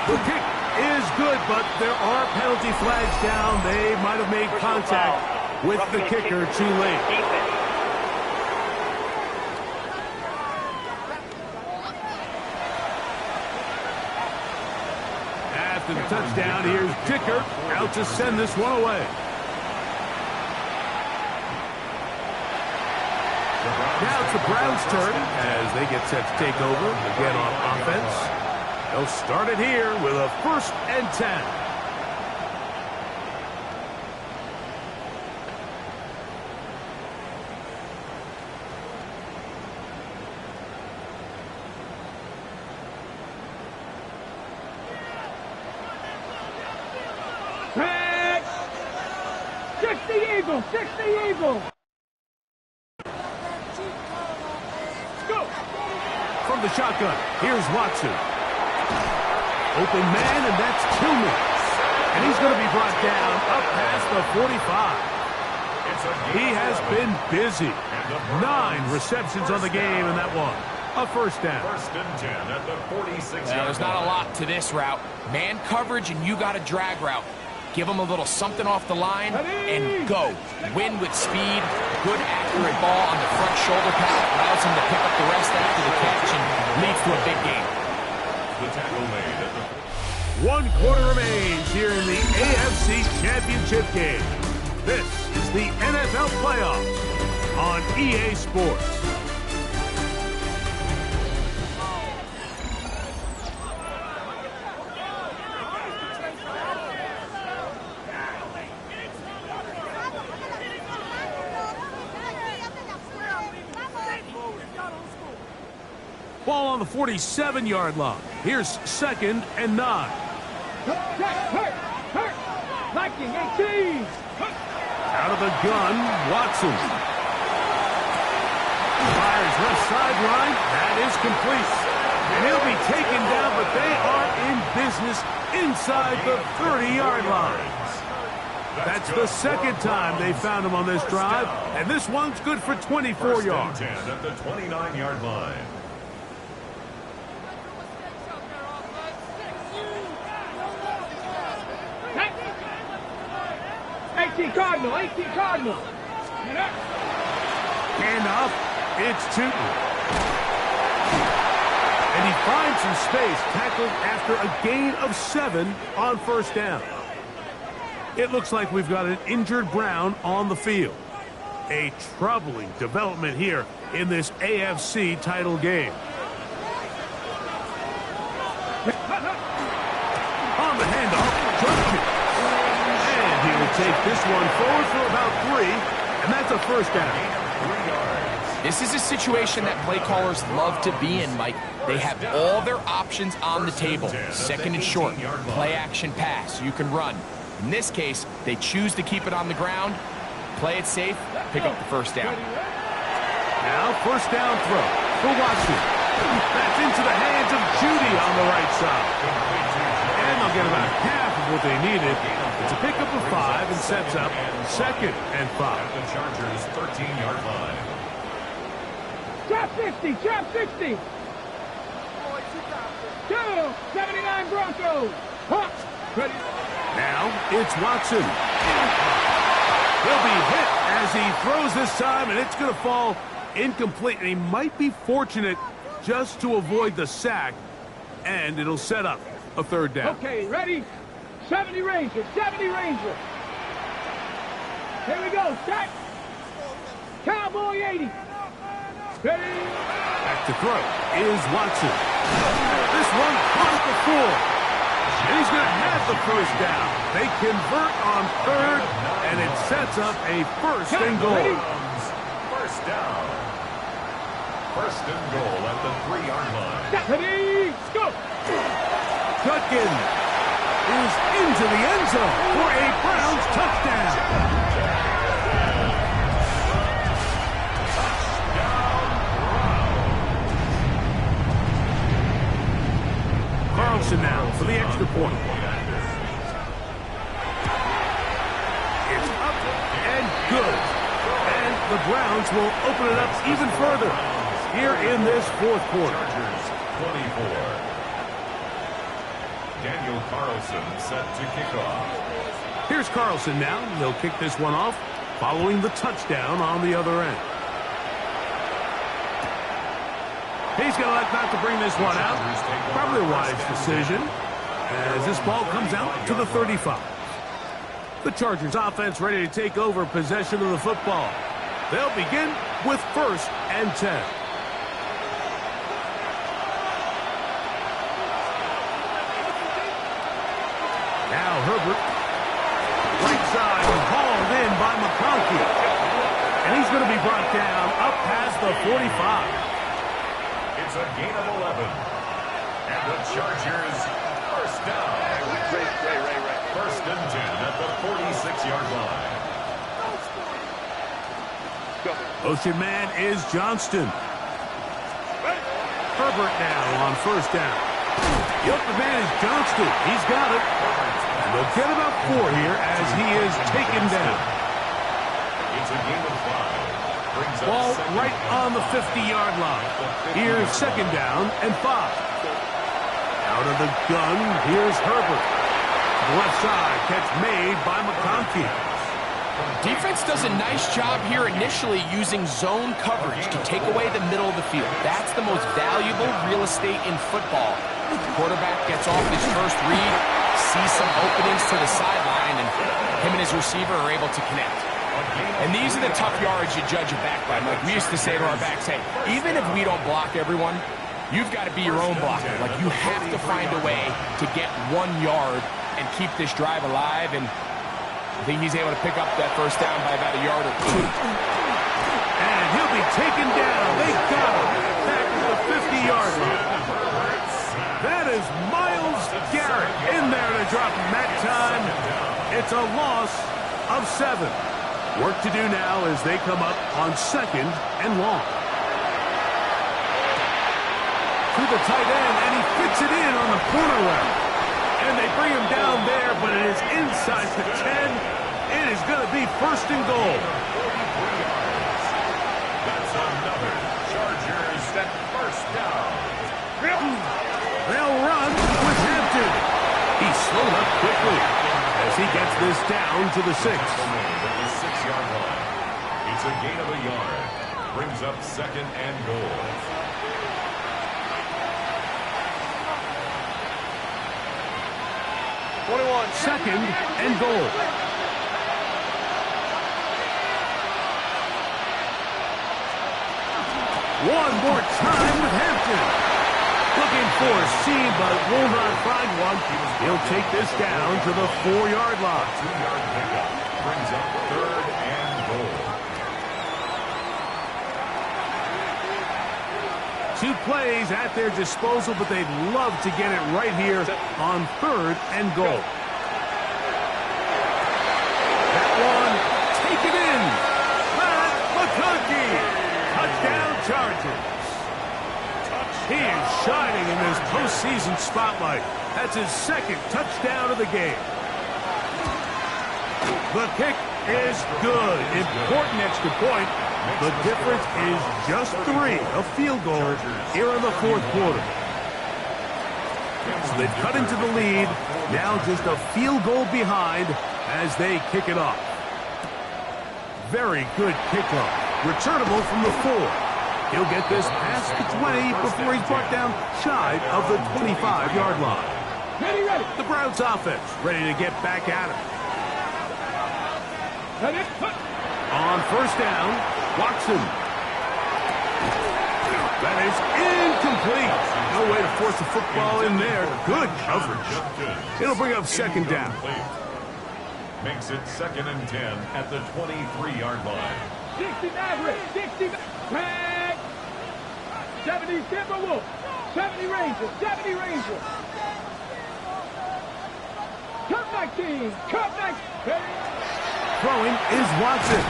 The kick is good, but there are penalty flags down. They might have made contact with the kicker too late. After the touchdown, here's Dicker out to send this one away. Now it's the Browns' turn as they get set to take over again on offense. They'll start it here with a 1st and 10. Hey! 60 Eagles! 60 Eagles! Go! From the shotgun, here's Watson. Open man, and that's Tillman. And he's going to be brought down up past the 45. He has been busy. 9 receptions on the game in that one. A 1st down. 1st and 10 at the 46-yard line. There's not a lot to this route. Man coverage, and you got a drag route. Give him a little something off the line and go. Win with speed. Good, accurate ball on the front shoulder pad. Allows him to pick up the rest after the catch and leads to a big game. The tackle made at the 1 quarter remains here in the AFC Championship game. This is the NFL Playoffs on EA Sports. Ball on the 47-yard line. Here's 2nd and 9. Hurt! Viking 18! Out of the gun, Watson. Fires left sideline. That is complete. And he'll be taken down, but they are in business inside the 30-yard line. That's the 2nd time they found him on this drive, and this one's good for 24 yards. 1st and 10 at the 29-yard line. Cardinal. And up, it's Tootin. And he finds some space, tackled after a gain of 7 on 1st down. It looks like we've got an injured Brown on the field. A troubling development here in this AFC title game. On the handoff, Johnson. And he will take this one forward for about 3, and that's a 1st down. This is a situation that play callers love to be in, Mike. They have all their options on the table. 2nd and short, play action pass, you can run. In this case, they choose to keep it on the ground, play it safe, pick up the 1st down. Now 1st down throw for Watson. That's into the hands of Judy on the right side. And they'll get about half of what they needed. It's a pickup of 5 and sets up 2nd and 5. At the Chargers' 13-yard line. Trap 60. 79 Broncos. Hawks. Ready. Now it's Watson. He'll be hit as he throws this time, and it's going to fall incomplete. And he might be fortunate just to avoid the sack, and it'll set up a 3rd down. Okay, ready? 70 Rangers. Here we go. Set. Cowboy 80. Ready. Back to throw is Watson. This one caught the 4. And he's going to have the 1st down. They convert on 3rd, and it sets up a 1st and goal. first down. First and goal at the 3-yard line. Deputy, go! Judkins is into the end zone for a Browns touchdown. Carlson now for the extra point. It's up and good. And the Browns will open it up even further here in this fourth quarter. Chargers 24. Daniel Carlson set to kick off. Here's Carlson now. They'll kick this one off following the touchdown on the other end. He's going to elect not to bring this one out. Probably a wise decision as this ball comes out to the 35. The Chargers offense ready to take over possession of the football. They'll begin with 1st and 10. Now Herbert, right side, hauled in by McConkey. And he's going to be brought down up past the 45. It's a gain of 11. And the Chargers first down. First and 10 at the 46-yard line. Motion man is Johnston. Herbert now on first down. The open man is Johnston. He's got it. And they'll get about 4 here as he is taken down. It's a gain of 5. Ball right on the 50-yard line. Here's 2nd down and 5. Out of the gun, here's Herbert. The left side, catch made by McConkey. Defense does a nice job here initially using zone coverage to take away the middle of the field. That's the most valuable real estate in football. The quarterback gets off his first read, sees some openings to the sideline, and him and his receiver are able to connect. And these are the tough yards you judge a back by. Like we used to say to our backs, hey, even if we don't block everyone, you've got to be your own blocker. Like you have to find a way to get 1 yard and keep this drive alive. And I think he's able to pick up that first down by about 1 yard or 2. And he'll be taken down. They got him back to the 50-yard line. That is Myles Garrett in there to drop him that time. It's a loss of 7. Work to do now as they come up on 2nd and long. To the tight end, and he fits it in on the corner route. And they bring him down there, but it is inside the 10. It is going to be 1st and goal. That's another Chargers at first down. They'll run with Hampton. He slowed up quickly as he gets this down to the 6. At the 6-yard line. It's a gain of 1 yard. Brings up 2nd and goal. Second and goal. One more time with Hampton. Looking for a seam, but will not find one. He'll take this down to the 4-yard line. 2-yard pickup. Brings up 3rd and goal. 2 plays at their disposal, but they'd love to get it right here on 3rd and goal. That one, take it in. Pat McConkey. Touchdown Chargers. He is shining in this postseason spotlight. That's his 2nd touchdown of the game. The kick is good. Important extra point. The difference is just 3, a field goal here in the 4th quarter. So they've cut into the lead. Now just a field goal behind as they kick it off. Very good kickoff. Returnable from the 4. He'll get this past the 20 before he's brought down shy of the 25-yard line. Ready. The Browns offense ready to get back at him. Ready, put. On first down, Watson. That is incomplete. No way to force the football in there. Good coverage. It'll bring up 2nd down. Makes it 2nd and 10 at the 23-yard line. 60 Maverick, 60 Tag. 70 Timberwolf, 70 Rangers, 70 Rangers. Come 19, come 19. Throwing is Watson.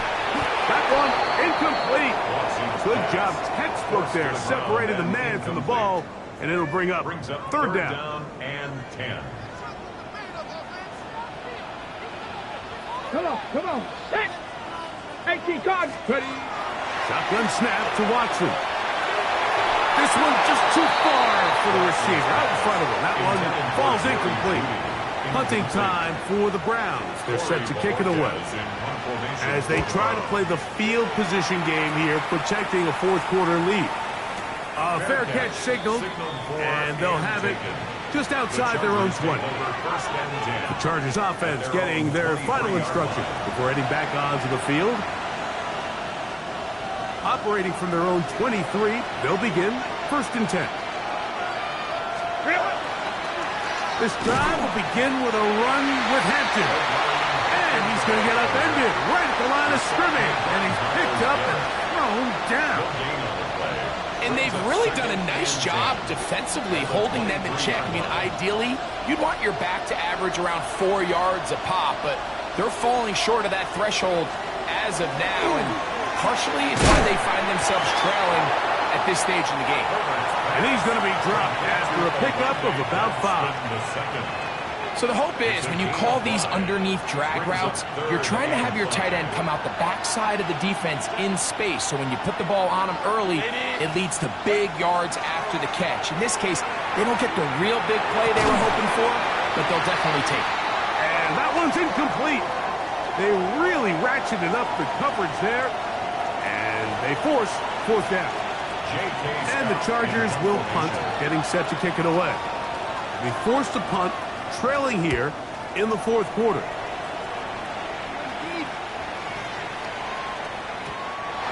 That one incomplete. Good job, textbook there, separating the man from the ball, and it'll bring up third down and 10. Come on. 18 cards. Ready. Shotgun snap to Watson. This one's just too far for the receiver, out in front of him. That one falls incomplete. Punting time for the Browns. They're set to kick it away as they try to play the field position game here, protecting a fourth-quarter lead. A fair catch signal, and they'll have it just outside their own 20. The Chargers offense getting their final instruction before heading back onto the field. Operating from their own 23, they'll begin 1st and 10. This drive will begin with a run with Hampton. And he's going to get upended right at the line of scrimmage. And he's picked up and thrown down. And they've really done a nice job defensively holding them in check. I mean, ideally, you'd want your back to average around 4 yards a pop, but they're falling short of that threshold as of now. And partially it's why they find themselves trailing at this stage in the game. And he's going to be dropped after a pickup of about 5. So the hope is when you call these underneath drag routes, you're trying to have your tight end come out the backside of the defense in space. So when you put the ball on him early, it leads to big yards after the catch. In this case, they don't get the real big play they were hoping for, but they'll definitely take it. And that one's incomplete. They really ratcheted up the coverage there, and they force 4th down. And the Chargers will punt, getting set to kick it away. They forced to punt, trailing here in the 4th quarter.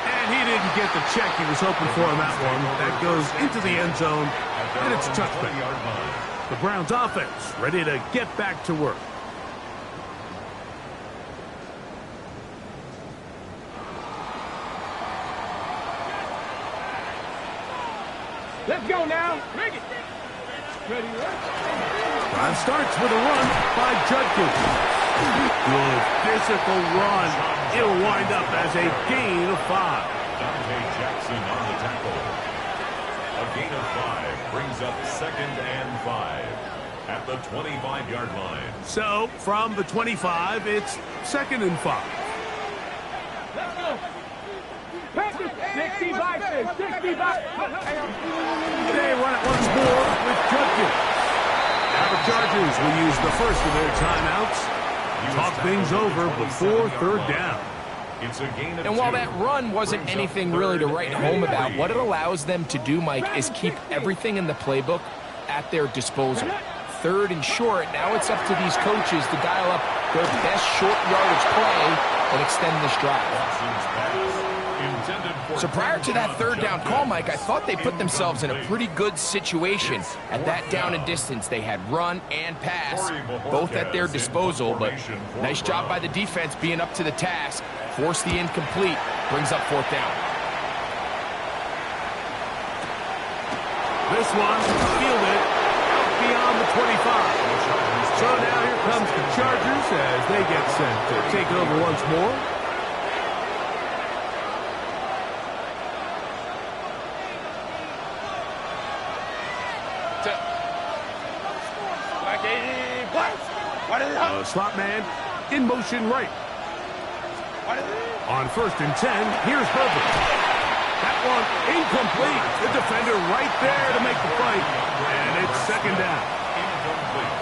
And he didn't get the check he was hoping for on that one. That goes into the end zone, and it's a touchback. The Browns offense ready to get back to work. Let's go now. Bring it. Ready. Drive starts with a run by Judkins. Good physical run. It'll wind up as a gain of 5. Dante Jackson on the tackle. A gain of 5 brings up 2nd and 5 at the 25-yard line. So from the 25, it's 2nd and 5. Let's go. 65. They run it once more with Judkins. Now the Chargers will use the first of their timeouts. Talk things over before 3rd down. It's a gain of And while 2. that run wasn't anything really to write home about, what it allows them to do, Mike, is keep everything in the playbook at their disposal. 3rd and short, now it's up to these coaches to dial up their best short yardage play and extend this drive. So prior to that 3rd down call, Mike, I thought they put themselves in a pretty good situation. At that down and distance, they had run and pass, both at their disposal, but nice job by the defense being up to the task. Force the incomplete, brings up 4th down. This one fielded out beyond the 25. So now here comes the Chargers as they get set to take it over once more. Slot man in motion right. On 1st and 10, here's Herbert. That one incomplete. The defender right there to make the fight. And it's 2nd down.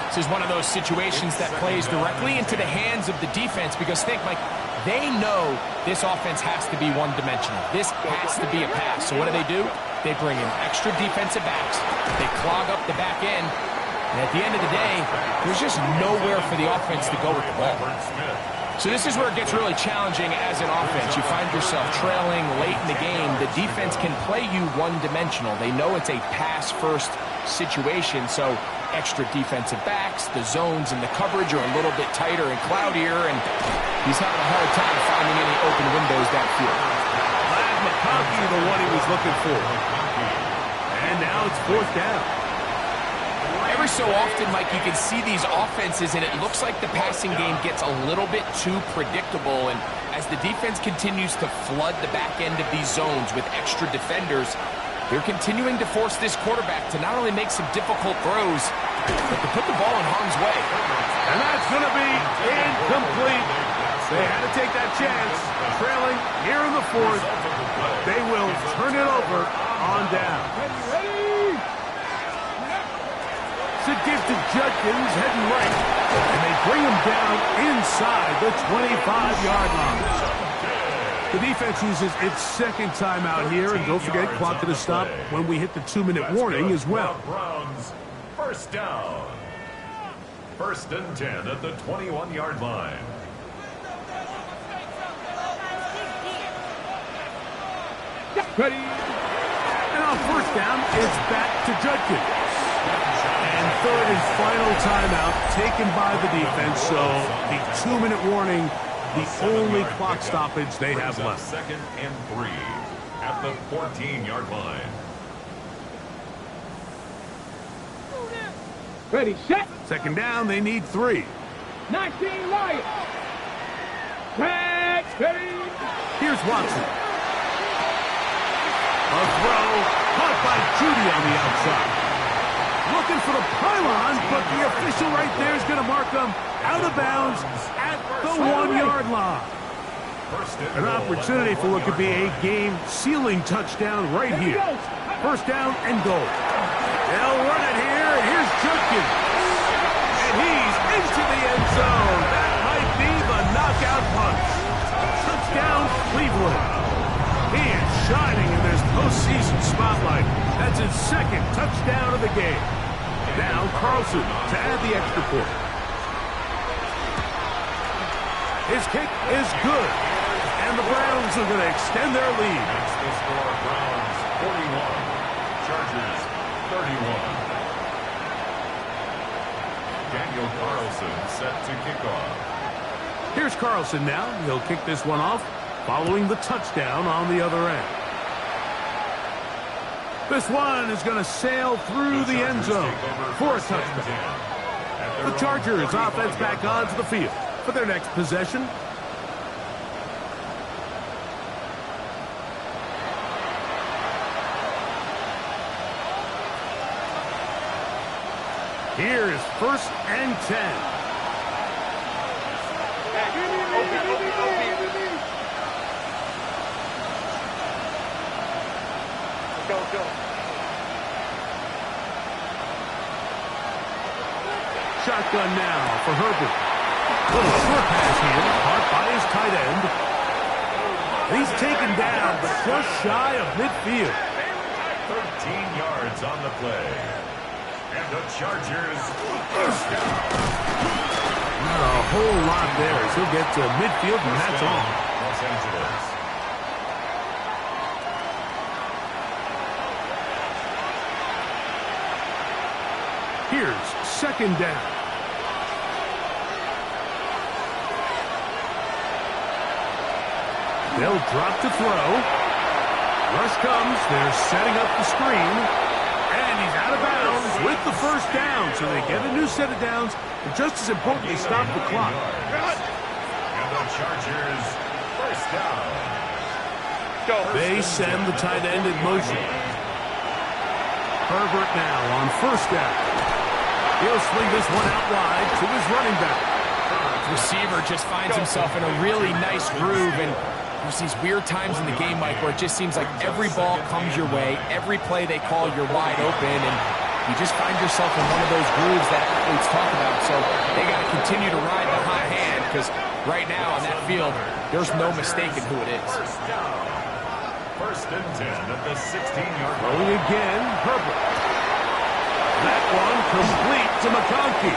This is one of those situations that plays directly into the hands of the defense because think, Mike, they know this offense has to be one-dimensional. This has to be a pass. So what do? They bring in extra defensive backs. They clog up the back end. And at the end of the day, there's just nowhere for the offense to go with the ball. So this is where it gets really challenging as an offense. You find yourself trailing late in the game. The defense can play you one-dimensional. They know it's a pass-first situation, so extra defensive backs, the zones and the coverage are a little bit tighter and cloudier, and he's having a hard time finding any open windows downfield. Glad McConkey, the one he was looking for. And now it's 4th down. Every so often, Mike, you can see these offenses, and it looks like the passing game gets a little bit too predictable. And as the defense continues to flood the back end of these zones with extra defenders, they're continuing to force this quarterback to not only make some difficult throws, but to put the ball in harm's way. And that's going to be incomplete. They had to take that chance. Trailing here in the 4th. They will turn it over on down. To give to Judkins, heading right, and they bring him down inside the 25-yard line. The defense uses its 2nd timeout here, and don't forget, clock to the stop when we hit the 2-minute warning as well. Browns, 1st down. 1st and 10 at the 21-yard line. Ready. And on 1st down, it's back to Judkins. And 3rd and final timeout taken by the defense, so the 2-minute warning, the only clock stoppage they have left. 2nd and 3 at the 14-yard line. Ready, set. 2nd down, they need 3. 19 Lions. Back, ready. Here's Watson. A throw caught by Judy on the outside. Looking for the pylon, but the official right there is going to mark them out of bounds at the 1-yard line. An opportunity for what could be a game-sealing touchdown right here. 1st down and goal. They'll run it here, and here's Judkins. And he's into the end zone. That might be the knockout punch. Touchdown, Cleveland. He is shining in this postseason spotlight. That's his 2nd touchdown of the game. Now Carlson to add the extra point. His kick is good. And the Browns are going to extend their lead. That's the score. Browns 41. Chargers 31. Daniel Carlson set to kick off. Here's Carlson now. He'll kick this one off following the touchdown on the other end. This one is going to sail through the end zone for a touchdown. The Chargers offense back onto the field for their next possession. Here is 1st and 10. Go. Shotgun now for Herbert. Little short pass here, caught by his tight end. He's taken down, but just shy of midfield. 13 yards on the play. And the Chargers first down. Not a whole lot there as he'll get to midfield, and that's all. Los Angeles. Here's 2nd down. They'll drop to throw. Rush comes. They're setting up the screen. And he's out of bounds with the 1st down. So they get a new set of downs. But just as important, they stop the clock. And the Chargers first down. They send the tight end in motion. Herbert now on 1st down. He'll swing this one out wide to his running back. The receiver just finds himself in a really nice groove, and there's these weird times in the game, Mike, where it just seems like every ball comes your way, every play they call, you're wide open, and you just find yourself in one of those grooves that athletes talk about. So they got to continue to ride the hot hand, because right now on that field, there's no mistaking who it is. First and 10 at the 16-yard line. Rolling again, Herbert. That one complete to McConkey.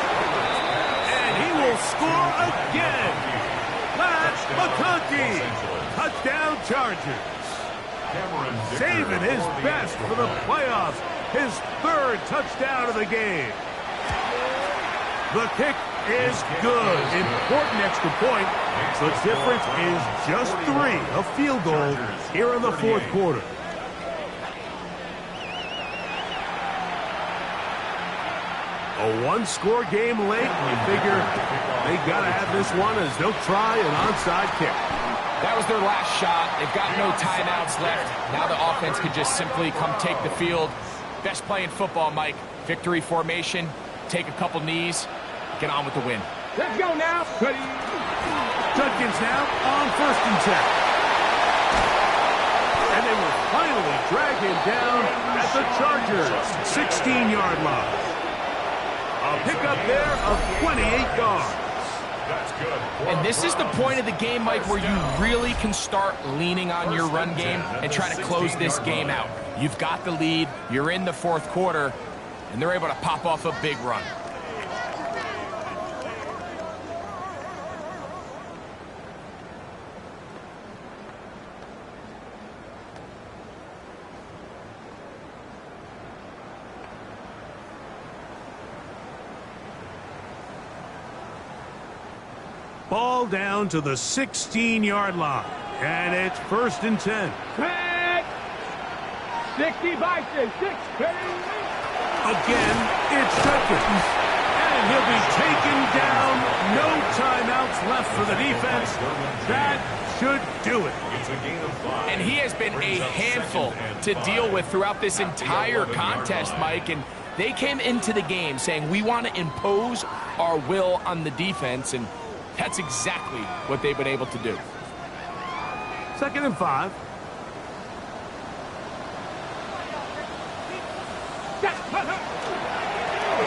And he will score again. McConkey. Touchdown Chargers. Saving his best for the playoffs. His third touchdown of the game. The kick is good. Important extra point. The difference is just 3, a field goal here in the fourth quarter. A one-score game late. You figure they got to have this one as they'll try an onside kick. That was their last shot. They've got no timeouts left. Now the offense could just simply come take the field. Best play in football, Mike. Victory formation. Take a couple knees. Get on with the win. Let's go now. Judkins now on 1st and 10. And they will finally drag him down at the Chargers' 16-yard line. A pickup there of 28 yards. That's good. And this is the point of the game, Mike, where you really can start leaning on your run game and try to close this game out. You've got the lead. You're in the fourth quarter, and they're able to pop off a big run. Ball down to the 16-yard line. And it's 1st and 10. Back. 60 by 6. Again, it's Judkins. And he'll be taken down. No timeouts left for the defense. That should do it. It's a gain of 5. And he has been a handful to deal with throughout this entire contest, Mike. And they came into the game saying, we want to impose our will on the defense. And that's exactly what they've been able to do. 2nd and 5.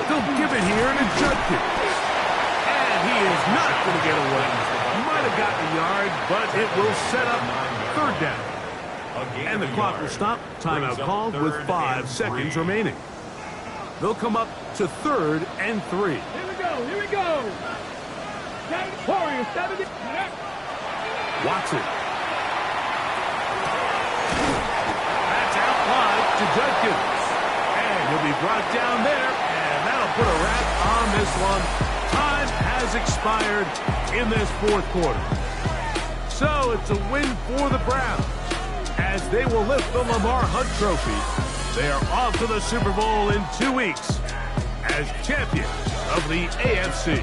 They'll give it here to Judkins. And he is not going to get away. Might have gotten a yard, but it will set up 3rd down. And the clock will stop. Timeout called with 5 seconds remaining. They'll come up to 3rd and 3. Here we go. Warriors 70. Watson. That's out wide to Judkins. And he'll be brought down there, and that'll put a wrap on this one. Time has expired in this fourth quarter. So it's a win for the Browns as they will lift the Lamar Hunt Trophy. They are off to the Super Bowl in 2 weeks as champions of the AFC.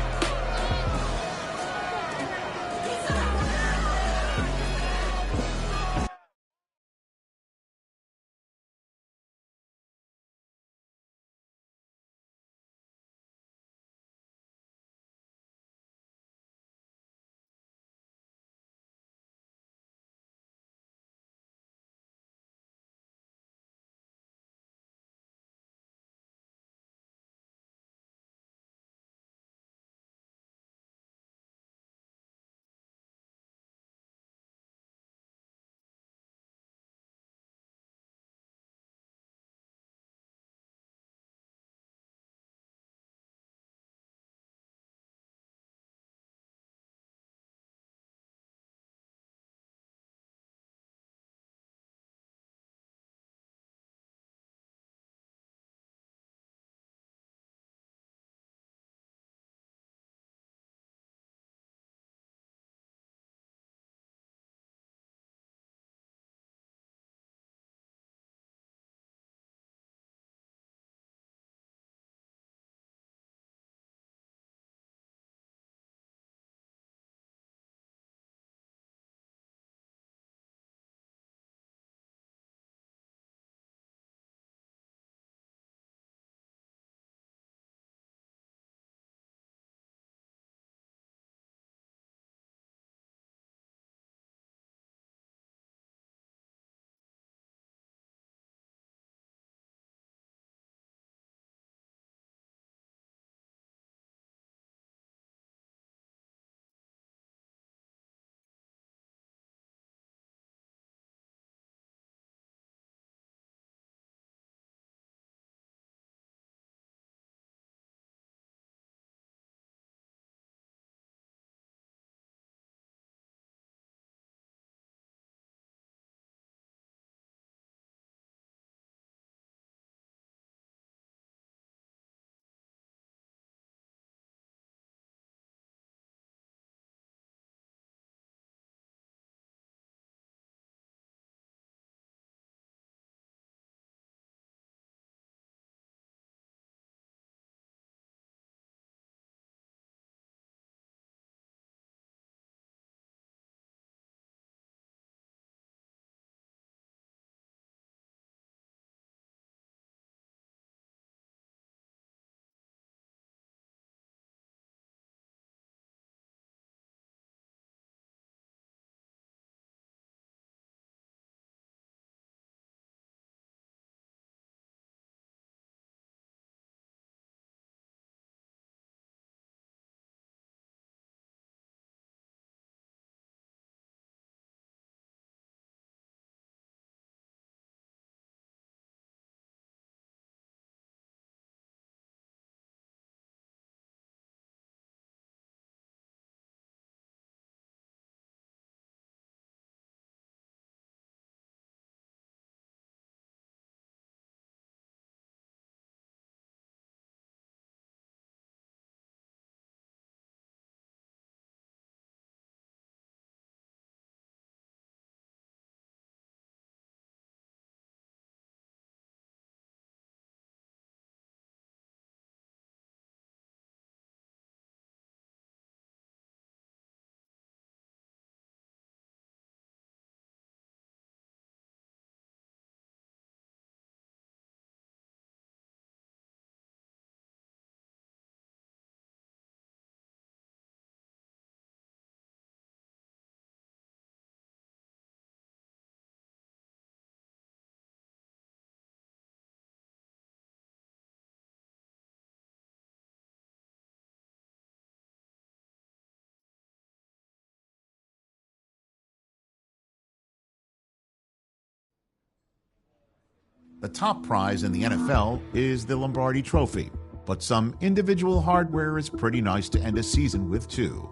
The top prize in the NFL is the Lombardi Trophy, but some individual hardware is pretty nice to end a season with, too.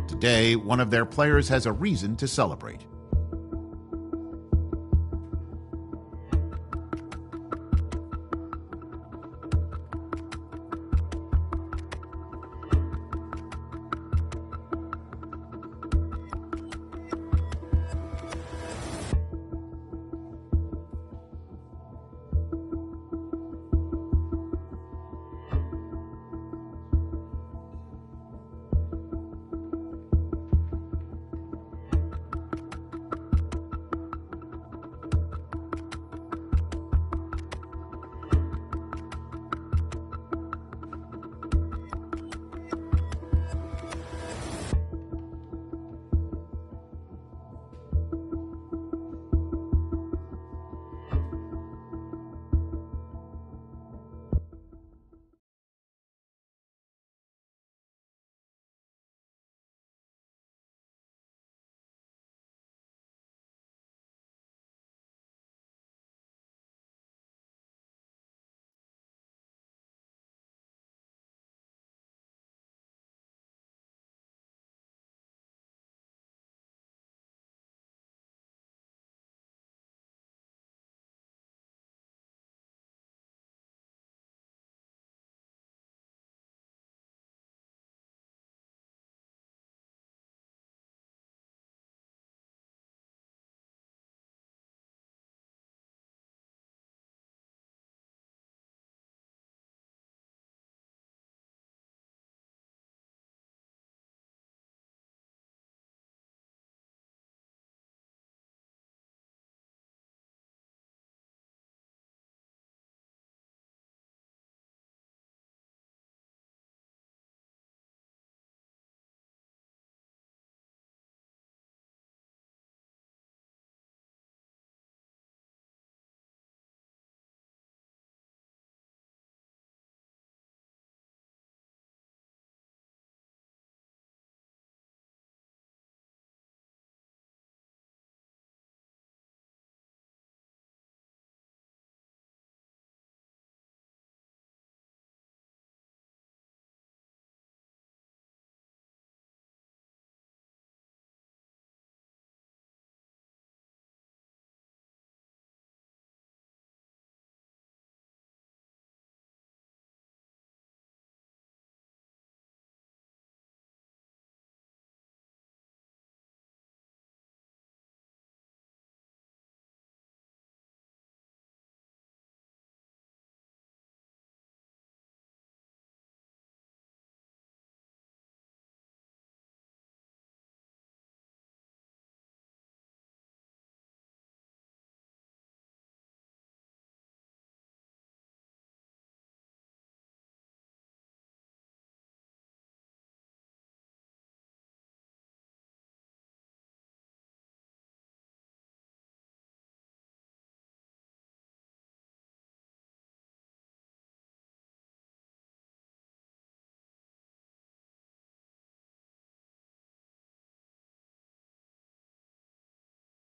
Today, one of their players has a reason to celebrate.